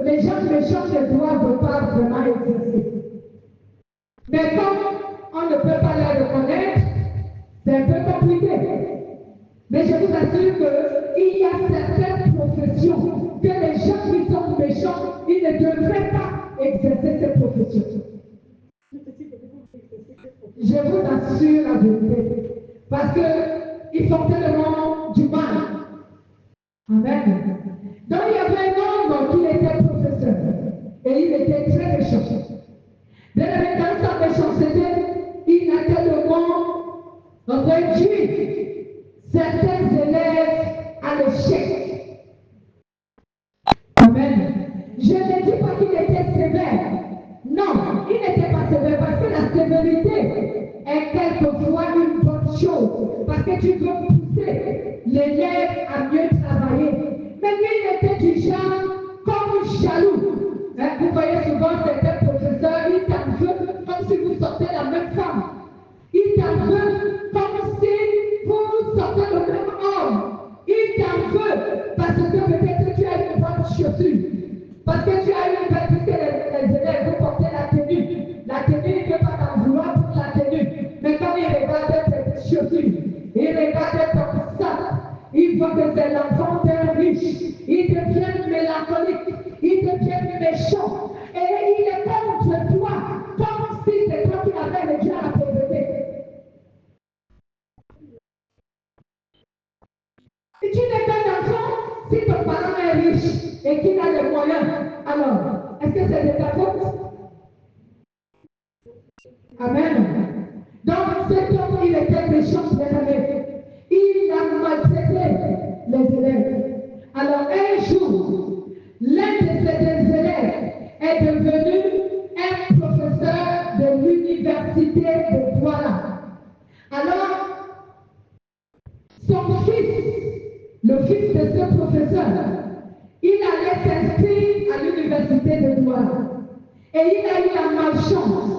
B: les gens méchants ne doivent pas vraiment exercer. Mais comme on ne peut pas les reconnaître, c'est un peu compliqué. Mais je vous assure qu'il y a certaines professions que les gens qui sont méchants, ils ne devraient pas exercer ces professions. Je vous assure la vérité. Parce qu'ils font tellement du mal. Amen. Donc il y avait un homme qui était professeur. Et il était très méchant. Dans sa méchanceté, il a tellement réduit certains élèves à l'échec. Amen. Je ne dis pas qu'il était sévère. Non, il n'était pas sévère parce que la sévérité est quelquefois une bonne chose. Parce que tu veux pousser l'élève à mieux travailler. Mais lui, il était du genre comme jaloux. Vous voyez souvent certains professeurs, ils t'en veulent comme si vous sortez la même femme. Ils t'en veulent comme si vous sortez le même homme. Ils t'en veulent parce que peut-être tu as une bonne chaussure. Parce que tu as une belle, puisque les élèves vous portez la tenue. La tenue, il ne peut pas t'en vouloir pour la tenue. Mais quand il regarde tes chaussures, il regarde ton sac, il voit que c'est l'enfant d'un riche. Il devient mélancolique, il devient méchant. Et il est contre toi, comme si c'est toi qui avais réduit à la pauvreté. Et tu n'es qu'un enfant si ton parent est riche et qu'il a les moyens. Alors, est-ce que c'est de ta faute? Amen. Donc, cet homme, il était méchant, bien aimé. Il a maltraité les élèves. Alors, un jour, l'un de ses élèves est devenu un professeur de l'université de Douala. Alors, son fils, le fils de ce professeur, il allait s'inscrire à l'université de Douala. Et il a eu la malchance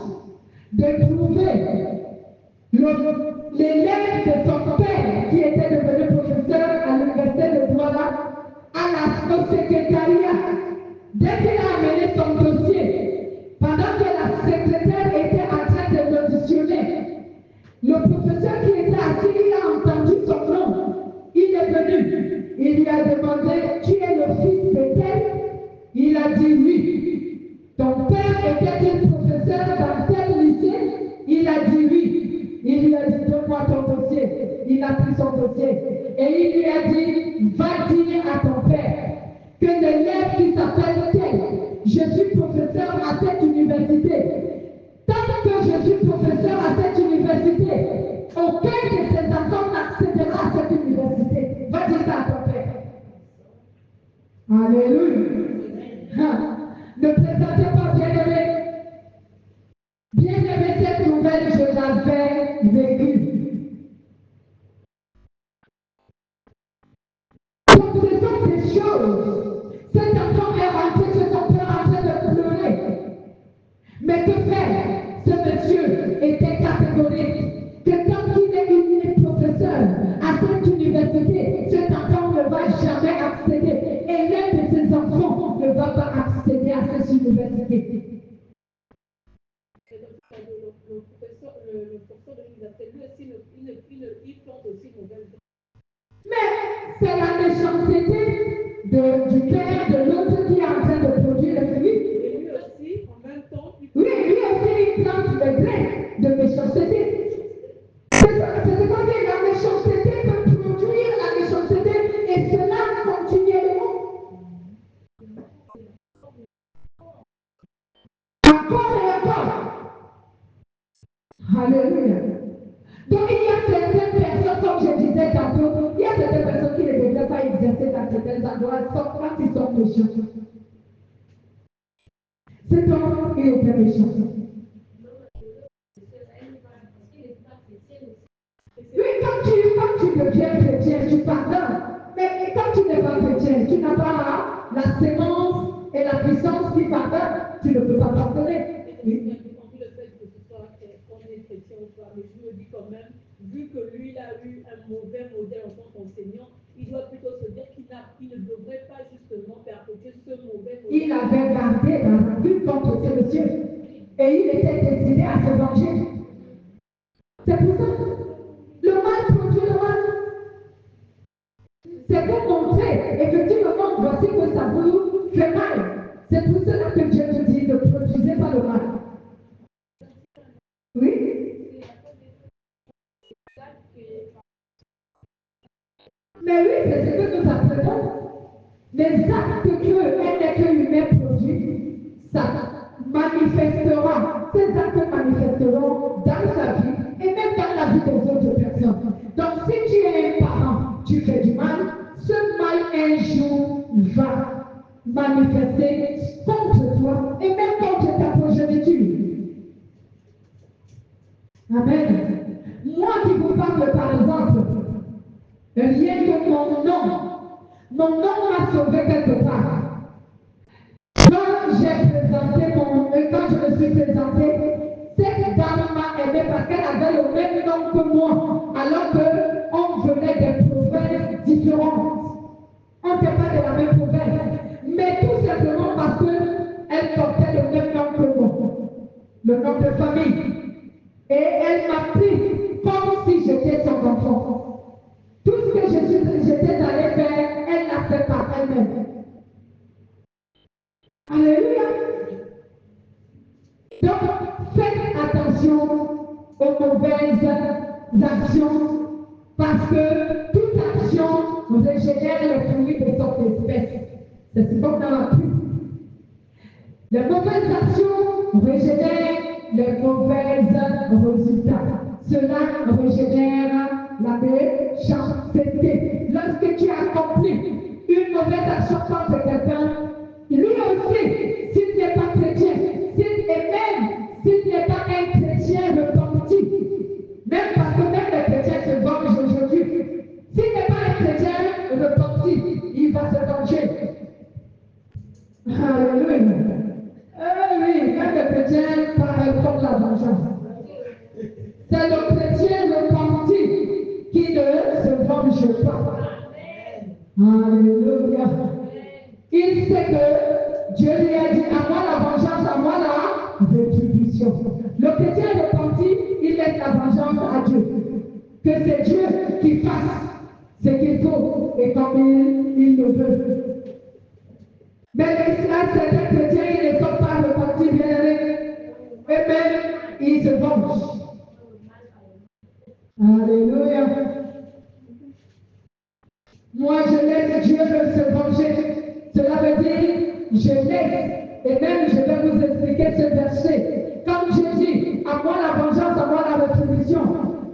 B: de trouver l'élève de son père qui était devenu professeur à l'université de Douala au secrétariat Dès qu'il a amené son dossier, pendant que la secrétaire était en train de l'auditionner, le professeur qui était assis, il a entendu son nom. Il est venu. Il lui a demandé, tu es le fils de tel? Il a dit oui. Ton père était-il professeur dans tel lycée? Il a dit oui. Il lui a dit, donne-moi ton dossier. Il a pris son dossier. Et il lui a dit, va dire à ton père que l'élève qui s'appelle tel, je suis professeur à cette université. Tant que je suis professeur à cette université, aucun de ses enfants n'accédera à cette université. Va dire ça à ton père. Alléluia. Ne présentez pas bien-aimé. Bien-aimé, cette nouvelle, je l'avais vécue. Donc ce sont des choses. Cet enfant est rentré chez son père en train de pleurer. Mais que faire? Ce monsieur était catégorique. Que quand il est professeur à cette université, cet enfant ne va jamais accéder. Et l'un de ses enfants ne va pas accéder à cette université.
C: Le professeur de l'université, lui aussi, il plante aussi mauvaise.
B: Mais c'est la méchanceté du père de l'autre qui est en train de produire le fruit.
C: Et lui aussi, en même temps,
B: Oui, lui aussi, il plante le grain de méchanceté. C'est comme la méchanceté peut produire la méchanceté et cela continuellement. Encore et encore. Alléluia. Donc il y a certaines personnes, comme je disais tantôt, il y a certaines personnes qui ne devraient pas exercer dans certains endroits, sauf quand ils sont méchants. Cet homme, il était méchant. Oui, quand tu deviens chrétien, tu pardonnes. Mais quand tu n'es pas chrétien, tu n'as pas la sémence et la puissance qui pardonne, tu ne peux pas pardonner. Oui.
C: Le fait que ce soit qu'on est chrétien ou pas, mais je me dis quand même, vu que lui, il a eu un mauvais modèle en tant qu'enseignant, il doit plutôt se dire qu'il ne devrait pas justement perpétuer ce mauvais modèle.
B: Il avait gardé la rancune contre ce monsieur et il était destiné à se venger. C'est pour ça. Le mal produit le mal. C'est pour montrer, effectivement, voici que ça vous fait mal. C'est pour cela que Dieu te dit ne produisez pas le mal. Oui? Mais oui, c'est ce que nous apprenons. Les actes qu'un être humain produit, ça manifestera, ces actes manifesteront dans sa vie et même dans la vie des autres personnes. Donc si tu es un parent, tu fais du mal, ce mal un jour va manifester contre toi et même contre ta progéniture. Amen. Moi qui vous parle par exemple, rien que mon nom m'a sauvé quelque part. Quand je me suis présentée, cette dame m'a aidée parce qu'elle avait le même nom que moi, alors qu'on venait des provinces différentes. On n'était pas de la même province, mais tout simplement parce qu'elle portait le même nom que moi, le nom de famille. Et elle m'a pris comme si j'étais son enfant. Tout ce que j'étais allée faire, elle l'a fait par elle-même. Alléluia. Donc, faites attention aux mauvaises actions, parce que toute action régénère le fruit de son espèce. C'est ce qu'on a appris. Les mauvaises actions régénèrent les mauvais résultats. Cela régénère la méchanceté. Lorsque tu accomplis une mauvaise action contre quelqu'un, lui aussi, s'il n'est pas chrétien, et même s'il n'est pas un chrétien repenti, même parce que même les chrétiens se vengent aujourd'hui, s'il n'est pas un chrétien repenti, il va se venger. Alléluia. Oui, même les chrétiens parlent contre la vengeance. C'est le chrétien repenti qui ne se venge pas. Alléluia. Il sait que Dieu à Dieu. Que c'est Dieu qui fasse ce qu'il faut et comme il le veut. Mais certains chrétiens, ils ne sont pas repartis bien et même ils se vengent. Alléluia. Moi, je laisse Dieu se venger. Cela veut dire, je laisse. Et même, je vais vous expliquer ce verset. Comme je dis, à moi la vengeance, à moi la rétribution.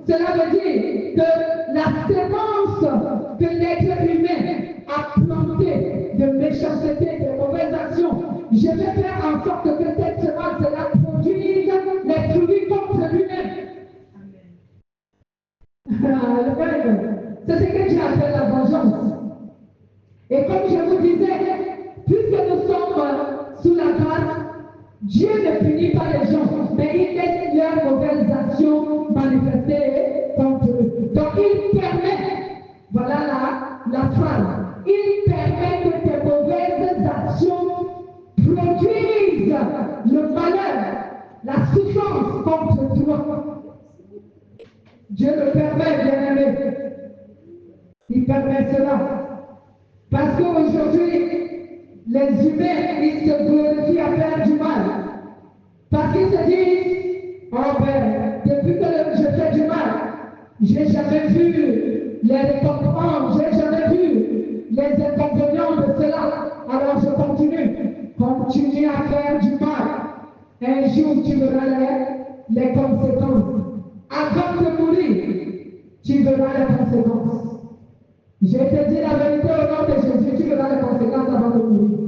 B: Cela veut dire que la sémence que l'être humain a plantée de méchanceté, de mauvaises actions, je vais faire en sorte que cette sémence-là produise les fruits contre lui-même. Amen. C'est ce que Dieu appelle la vengeance. Et comme je vous disais, puisque nous sommes sous la grâce, Dieu ne punit pas les gens, mais il laisse leurs mauvaises actions manifester contre eux. Donc il permet, voilà la phrase, il permet que tes mauvaises actions produisent le malheur, la souffrance contre toi. Dieu le permet, bien-aimé. Il permet cela. Parce qu'aujourd'hui, les humains, ils se glorifient à faire du mal. Parce qu'ils se disent, oh ben, depuis que je fais du mal, j'ai jamais vu les récompenses, j'ai jamais vu les inconvénients de cela. Alors je continue. Continue à faire du mal. Un jour, tu verras les conséquences. Avant de mourir, tu verras les conséquences. Je te dis la vérité au nom de Jésus, tu verras les conséquences avant de mourir.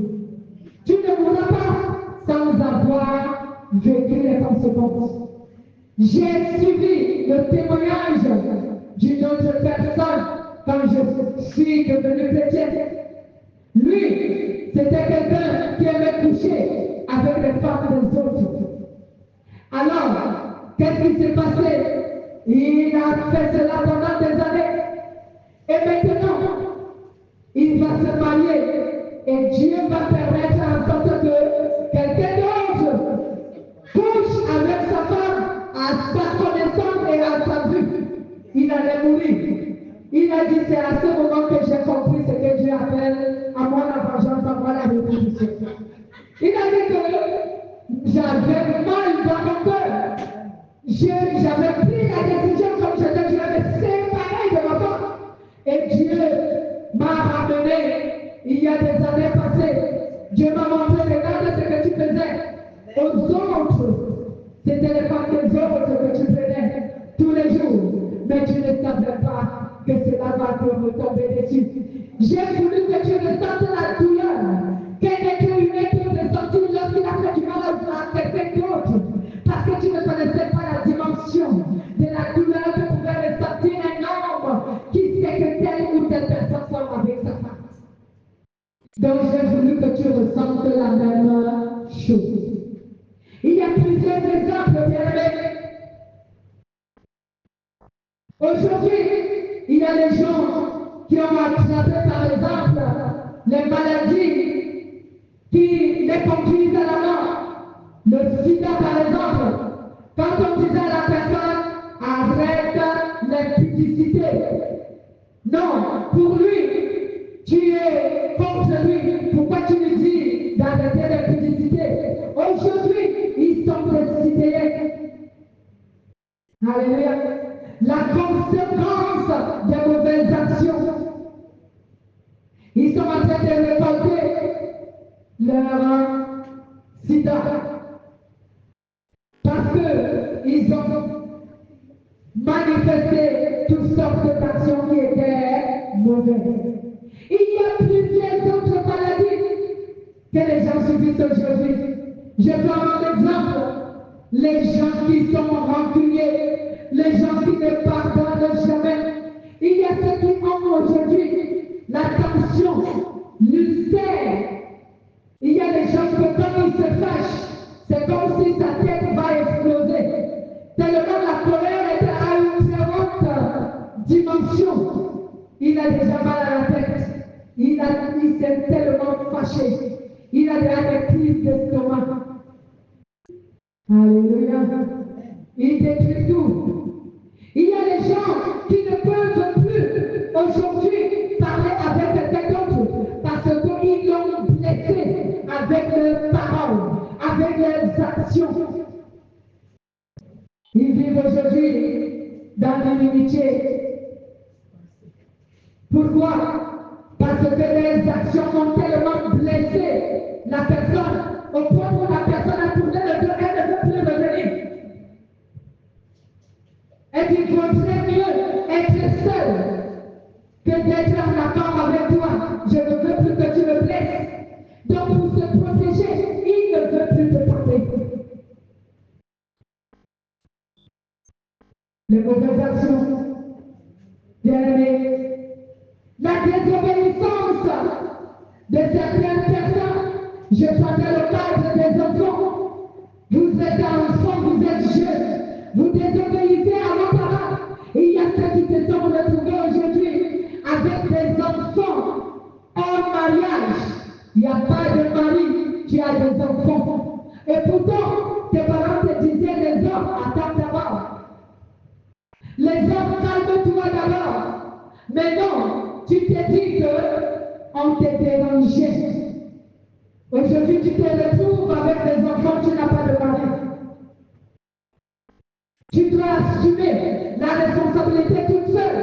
B: Tu ne mourras pas sans avoir vécu les conséquences. J'ai suivi le témoignage d'une autre personne quand je suis devenu chrétien. Lui, c'était quelqu'un qui aimait coucher avec les femmes des autres. Alors, qu'est-ce qui s'est passé? Il a fait cela pendant des années. Et maintenant, il va se marier. Et Dieu va permettre en sorte que quelqu'un d'autre couche avec sa femme à sa connaissance et à sa vue. Il allait mourir. Il a dit, c'est à ce moment que j'ai compris ce que Dieu appelle à moi la vengeance, à moi la rétribution. Il a dit que j'avais mal dans mon cœur. J'avais pris la décision comme je devais me séparer de ma femme. Et Dieu m'a ramené il y a des années passées. Dieu m'a montré, regarde ce que tu faisais aux autres. C'était les femmes des autres que tu prenais tous les jours. Mais tu ne savais pas que cela va te retomber dessus. J'ai voulu que tu ressentes la douleur qu'un être humain peut ressentir lorsqu'il a fait du mal à quelqu'un d'autre. Parce que tu ne connaissais pas la dimension de la douleur que pouvait ressentir un homme qui sait que telle ou telle personne soit avec sa femme. Donc j'ai voulu que tu ressentes la même chose. Il y a plusieurs exemples, bien-aimés. Aujourd'hui, il y a des gens qui ont attrapé, par exemple, les maladies qui les conduisent à la mort. Le sida, par exemple. Quand on disait à la personne, arrête l'impudicité. Non, pour lui, tu es contre lui. Pourquoi tu lui dis d'arrêter l'impudicité? Aujourd'hui, ils sont des citoyens. Alléluia. La conséquence des mauvaises actions. Ils sont en train de récolter leur sida. Parce qu'ils ont manifesté toutes sortes d'actions qui étaient mauvaises. Il y a plusieurs autres maladies que les gens subissent aujourd'hui. Je prends un exemple. Les gens qui sont rancuniers, les gens qui ne pardonnent jamais. Il y a ceux qui ont aujourd'hui la tension, l'ulcère. Il y a des gens que quand ils se fâchent, c'est comme si sa tête va exploser. Tellement la colère était à une très haute dimension. Il a déjà mal à la tête. Il s'est tellement fâché. Il a déjà des crises d'estomac. Alléluia. Il détruit tout. Il y l'inimitié. Pourquoi? Parce que les actions ont tellement blessé la personne au point où la personne a tourné le dos, elle ne veut plus revenir. Et il vaudrait mieux être seul que d'être en accord avec toi. Je ne veux plus que tu me blesses. Donc pour se protéger, il ne veut plus te parler. Les mauvaises actions, bien-aimés, la désobéissance de certaines personnes. Je prenais le cadre des enfants. Vous êtes enfants, vous êtes jeunes, vous désobéissez à vos parents. Et il y a ceux qui se sont retrouvés aujourd'hui avec des enfants en mariage. Il n'y a pas de mari qui a des enfants. Et pourtant, tes parents te disaient, les hommes, attends d'abord. Les hommes, calme-toi d'abord. Mais non, tu t'es dit qu'on t'est dérangé. Aujourd'hui, tu te retrouves avec des enfants, tu n'as pas de mari. Tu dois assumer la responsabilité toute seule.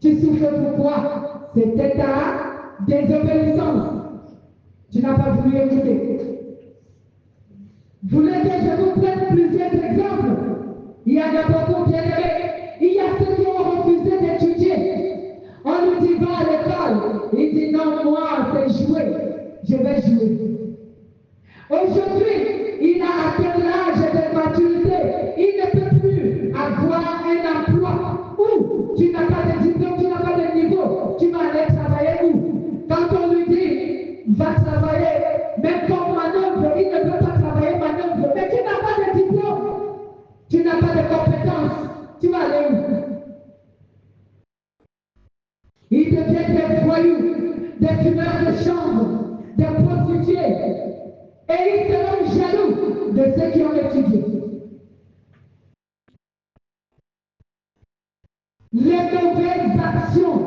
B: Tu souffres pourquoi? C'était ta désobéissance. Tu n'as pas voulu écouter. Vous voulez que je vous prenne plusieurs exemples? Il y en a beaucoup, bien aimés. Il y a ceux qui ont refusé d'étudier. On lui dit va à l'école. Il dit non, moi, c'est jouer. Je vais jouer. Aujourd'hui, il a atteint l'âge de maturité. Il ne peut plus avoir un emploi où tu n'as pas de diplôme, tu n'as pas de niveau. Tu vas aller travailler où? Quand on lui dit va travailler, même comme manœuvre, il ne veut pas travailler manœuvre. Mais tu n'as pas de diplôme. Tu n'as pas de compétences. Tu vas aller où? Ils deviennent des voyous, des fumeurs de chambre, des prostituées. Et ils seront jaloux de ceux qui ont étudié. Les mauvaises actions,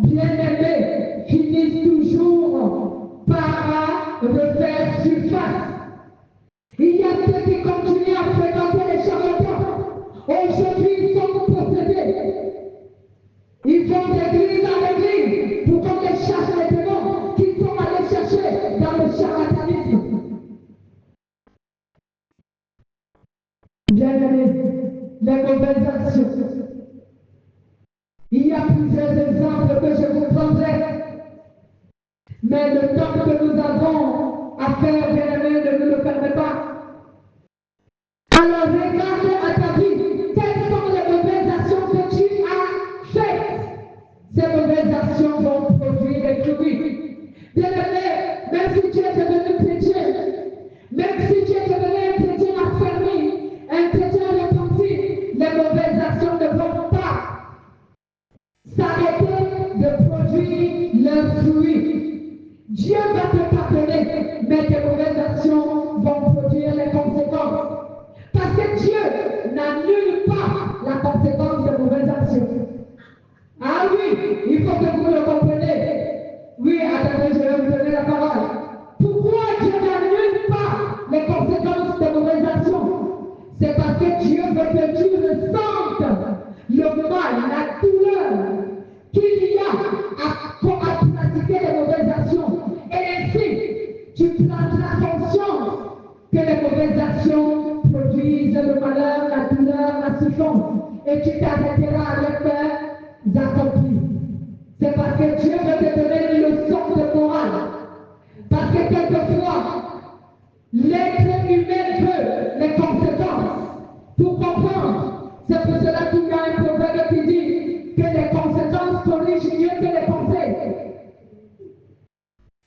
B: bien aimées, finissent toujours par refaire surface. Il y a ceux qui continuent à fréquenter les charlatans. Aujourd'hui, ils sont possédés. Ils vont d'église en église pour qu'on les chasse les démons qu'ils sont allés chercher dans le charlatanisme. Bien-aimés, les mauvaises actions. Il y a plusieurs exemples que je vous prendrai. Mais le temps que nous avons à faire, bien-aimés, ne nous le permet pas. Alors regarde à ta vie, quelles sont les mauvaises actions que tu as faites. Ces mauvaises actions vont produire des fruits. Bien-aimé, même si tu es devenu chrétien, même si tu es devenu un chrétien affermi, un chrétien repenti, les mauvaises actions ne vont pas s'arrêter de produire leurs fruits. Dieu va te pardonner, mais tes mauvaises actions vont produire les conséquences. Parce que Dieu n'annule pas la conséquence de mauvaises actions. Ah oui, il faut que vous le compreniez. Oui, attendez, je vais vous donner la parole. Pourquoi Dieu n'annule pas les conséquences de mauvaises actions? C'est parce que Dieu veut que tu ressentes le mal, la douleur qu'il y a à pratiquer les mauvaises actions. Et ainsi, tu prendras conscience que les mauvaises actions produisent le malheur, la douleur, la souffrance. Et tu t'arrêteras à le faire accompli. C'est parce que Dieu veut te donner une leçon de morale. Parce que quelquefois, l'être humain veut les conséquences pour comprendre. C'est pour cela qu'il y a un proverbe qui dit que les conséquences corrigent mieux que les pensées.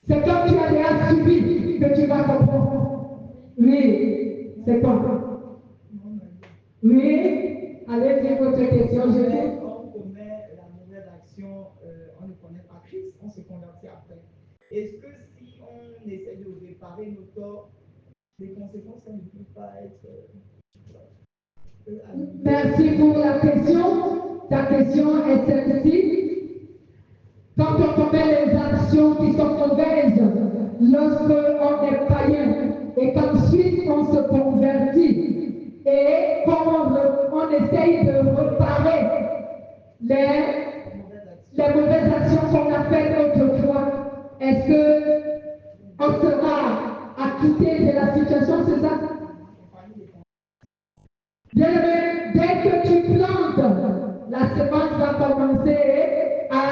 B: C'est quand tu as déjà subi que tu vas comprendre. Oui, c'est quoi? Oui, allez-y, votre question, je dis.
D: On ne connaît pas Christ, on se convertit après. Est-ce que si on essaie de réparer nos torts, les conséquences ne peuvent pas être...
B: Merci pour la question. Ta question est celle-ci. Quand on commet les actions qui sont mauvaises, lorsqu'on est païen et qu'ensuite on se convertit et qu'on essaye de réparer les mauvaises actions qu'on a faites autrefois, est-ce qu'on sera acquitté de la situation, c'est ça? Bien-aimé, dès que tu plantes, la semence va commencer à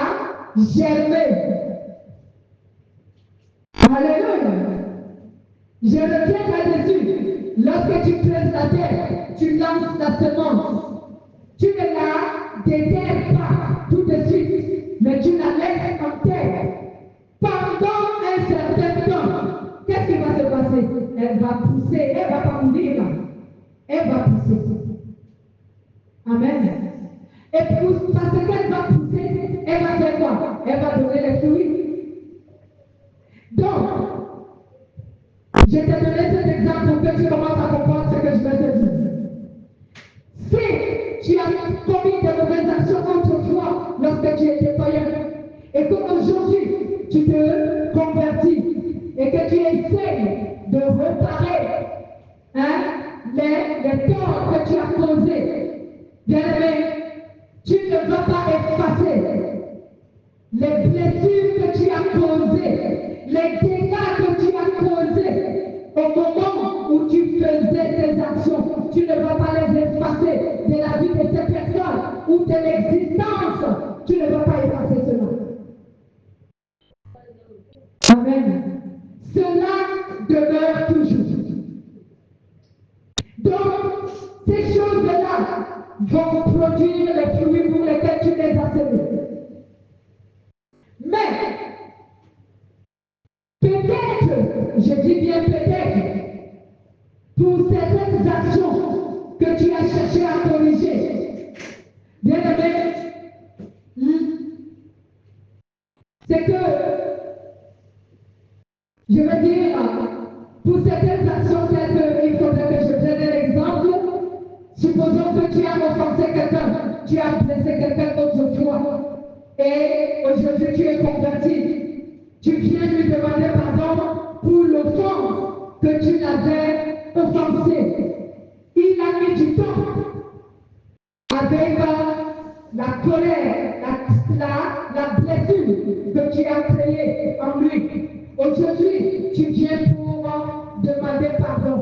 B: germer. Alléluia. Je reviens là-dessus. Lorsque tu creuses la terre, tu lances la semence. Tu ne la déterres pas tout de suite, mais tu la laisses en terre. Pendant un certain temps, qu'est-ce qui va se passer? Elle va pousser, elle ne va pas mourir. Elle va pousser. Amen. Et parce qu'elle va pousser, elle va faire quoi? Elle va donner les fruits. Donc, je te donné cet exemple pour que tu commences à comprendre ce que je vais te dire. Si tu as commis de mauvaises actions autrefois lorsque tu étais païen, et qu'aujourd'hui tu te convertis et que tu essaies de réparer les torts que tu as causés, bien-aimé, tu ne vas pas effacer les blessures que tu as causées, les dégâts que tu as causés au moment où tu faisais tes actions. Tu ne vas pas les effacer de la vie de ces personnes ou de l'existence. Tu ne vas pas effacer cela. Amen. Cela demeure toujours. Donc, ces choses-là vont produire les fruits pour lesquels tu les as semés. Mais, peut-être, je dis bien peut-être, pour certaines actions que tu as cherché à corriger, bien aimé, c'est que, je veux dire, pour certaines actions telles que, il faudrait que je prenne un exemple, supposons que tu as offensé quelqu'un, tu as blessé quelqu'un autrefois, et aujourd'hui tu es converti. Tu viens lui demander pardon pour l'offense que tu l'avais offensé. Il a mis du temps avec la colère, la blessure que tu as créée en lui. Aujourd'hui, tu viens pour demander pardon.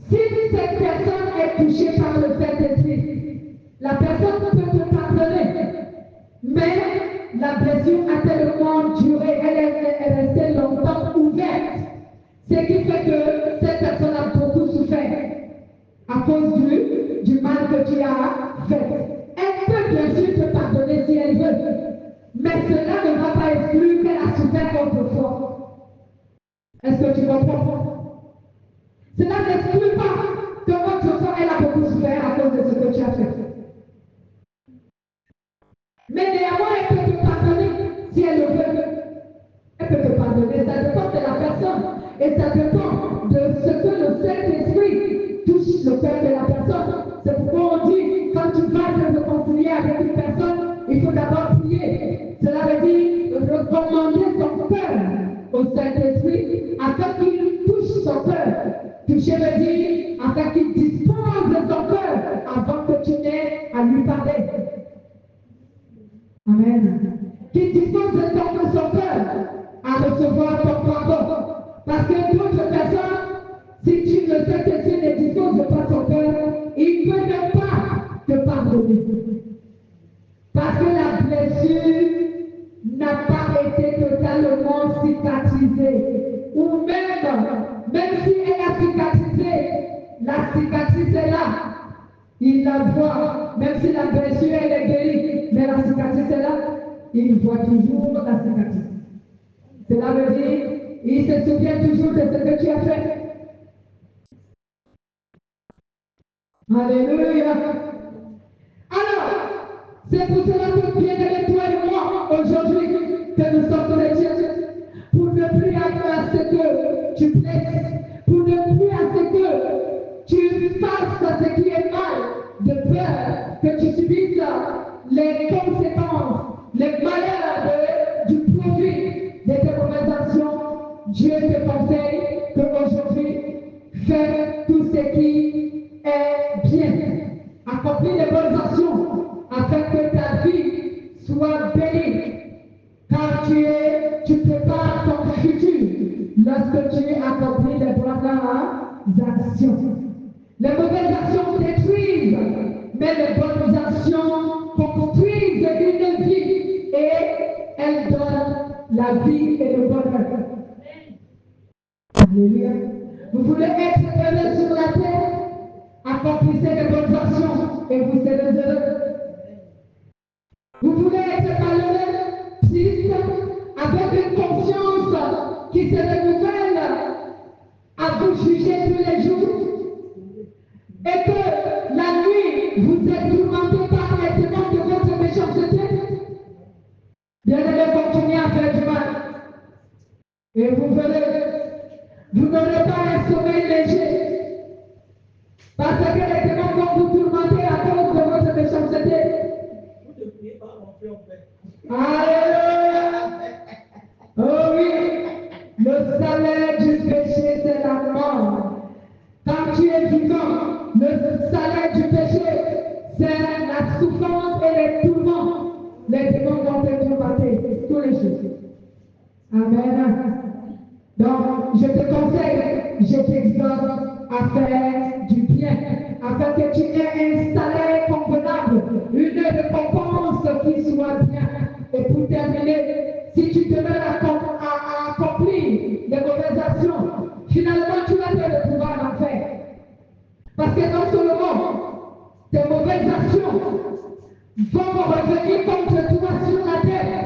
B: Si cette personne est touchée par le Saint-Esprit, la personne peut te pardonner, mais la blessure a tellement duré, elle est restée longtemps ouverte, ce qui fait que cette personne a beaucoup souffert à cause du mal que tu as fait. Elle peut bien sûr te pardonner si elle veut, mais cela ne va pas exclure qu'elle a souffert autrefois. Est-ce que tu comprends? Cela n'exclut pas que autrefois elle a beaucoup souffert à cause de ce que tu as fait. Mais néanmoins, elle peut te pardonner si elle le veut. Elle peut te pardonner. Ça dépend de la personne. Et ça dépend de ce que le Saint-Esprit touche le cœur de la personne. C'est pourquoi on dit, quand tu vas te réconcilier avec une personne, il faut d'abord prier. Cela veut dire recommander son cœur au Saint-Esprit afin qu'il touche son cœur. Toucher veut dire afin qu'il dispose de son cœur avant que tu n'aies à lui parler. Amen. Qui dispose de son cœur à recevoir ton pardon. Parce que d'autres personnes, si tu ne sais que Dieu ne dispose pas ton cœur, il ne peut pas te pardonner. Parce que la blessure n'a pas été totalement cicatrisée. Ou même si elle a cicatrisé, la cicatrice est là. Il la voit, même si la blessure elle est guérie, mais la cicatrice est là, il voit toujours la cicatrice. Cela veut dire, il se souvient toujours de ce que tu as fait. Alléluia. Alors, c'est pour cela que bien aimé toi et moi, aujourd'hui, que nous sommes chrétiens, pour ne plus à ce que tu blesses, pour ne plus à ce que tu fasses ce qui est mal, de peur que tu subisses les conséquences, les malheurs du produit de tes mauvaises actions. Dieu te conseille qu'aujourd'hui, fais tout ce qui est bien. Accomplis les bonnes actions lorsque tu accomplis les bonnes actions. Les mauvaises actions détruisent, mais les bonnes actions construisent une vie et elles donnent la vie et le bonheur. Alléluia. Vous voulez être heureux sur la terre? Accomplissez les bonnes actions et vous serez heureux. Vous voulez être malheureux, triste, avec une conscience qui se renouvelle à vous juger tous les jours, et que la nuit vous êtes tourmenté par les démons de votre méchanceté, bien-aimés, continuez à faire du mal. Et vous verrez, vous n'aurez pas un sommeil léger. Parce que les démons vont vous tourmenter à cause de votre méchanceté.
D: Vous ne priez pas rentrer en paix.
B: Alléluia! Oh oui, le salaire du péché, c'est la mort. Quand tu es vivant, le salaire du péché, c'est la souffrance et les tourments. Les démons vont te tourmenter tous les jours. Amen. Donc, je te conseille, je t'exhorte à faire du bien, afin que tu aies un salaire convenable, une récompense qui soit bien. Et pour terminer, si tu demeures à accomplir les mauvaises actions, finalement tu vas te retrouver en enfer. Parce que non seulement tes mauvaises actions vont revenir contre toi sur la terre,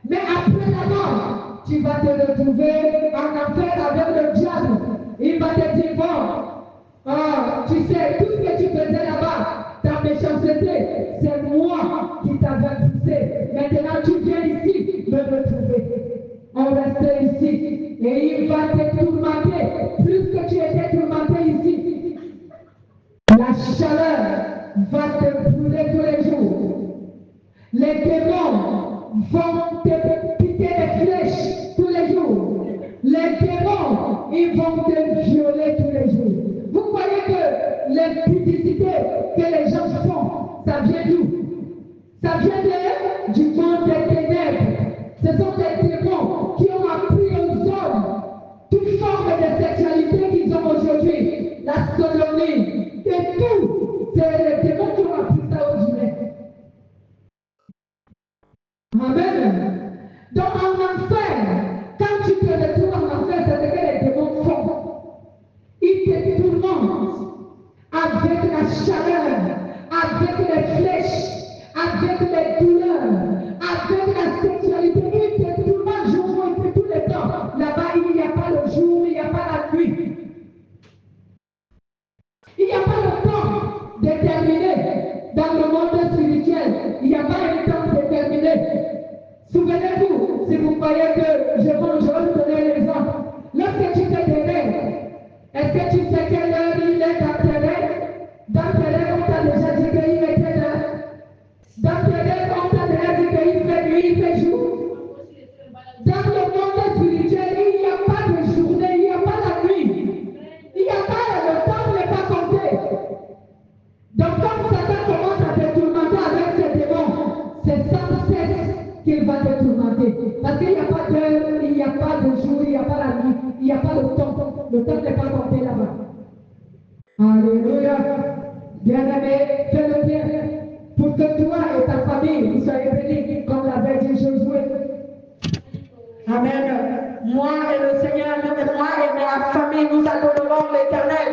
B: mais après la mort, tu vas te retrouver en enfer avec le diable. Il va te dire, bon, tu sais, tout ce que tu faisais là-bas, ta méchanceté, c'est moi qui t'avais poussé. Maintenant, tu viens ici me retrouver. On reste ici. Et il va te tourmenter, plus que tu étais tourmenté ici. La chaleur va te brûler tous les jours. Les démons vont te piquer des flèches tous les jours. Les démons, ils vont te violer tous les jours. Vous croyez que les publicités que les gens font, ça vient d'où? Ça vient du monde des ténèbres. Ce sont des démons qui ont appris aux hommes toute forme de sexualité qu'ils ont aujourd'hui. La sodomie et tout. C'est les démons qui ont appris ça aux humains. Amen. Donc en enfer, quand tu te retrouves en enfer, c'est ce que les démons font. Ils te tourmentent avec la chaleur, avec les flèches, avec les douleurs, avec la sexualité. Ils te tourmentent jour et tout le temps. Là-bas, il n'y a pas le jour, il n'y a pas la nuit. Il n'y a pas le temps déterminé dans le monde spirituel. Il n'y a pas un temps déterminé. Souvenez-vous, si vous croyez que je vais vous donner l'exemple. Lorsque tu fais des rêves, est-ce que tu sais quelle heure il est dans tes rêves? Dans tes rêves, on t'a déjà dit qu'il est quelle heure? Dans tes rêves, on t'a déjà dit qu'il fait nuit, il fait jour. Dans le monde spirituel, il n'y a pas de journée, il n'y a pas la nuit. Il n'y a pas le temps n'est pas compté. Donc quand Satan commence à te tourmenter avec ses démons, c'est sans cesse qu'il va te tourmenter. Parce qu'il n'y a pas d'heure, il n'y a pas de jour, il n'y a pas la nuit, il n'y a pas le temps. Le temps n'est pas compté là-bas. Alléluia. Bien-aimé, fais le bien. Pour que toi et ta famille soyez bénis comme l'avait dit Josué. Amen. Moi et le Seigneur, moi et ma famille, nous adorerons l'Éternel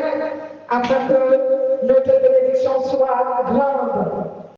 B: afin que notre bénédiction soit grande.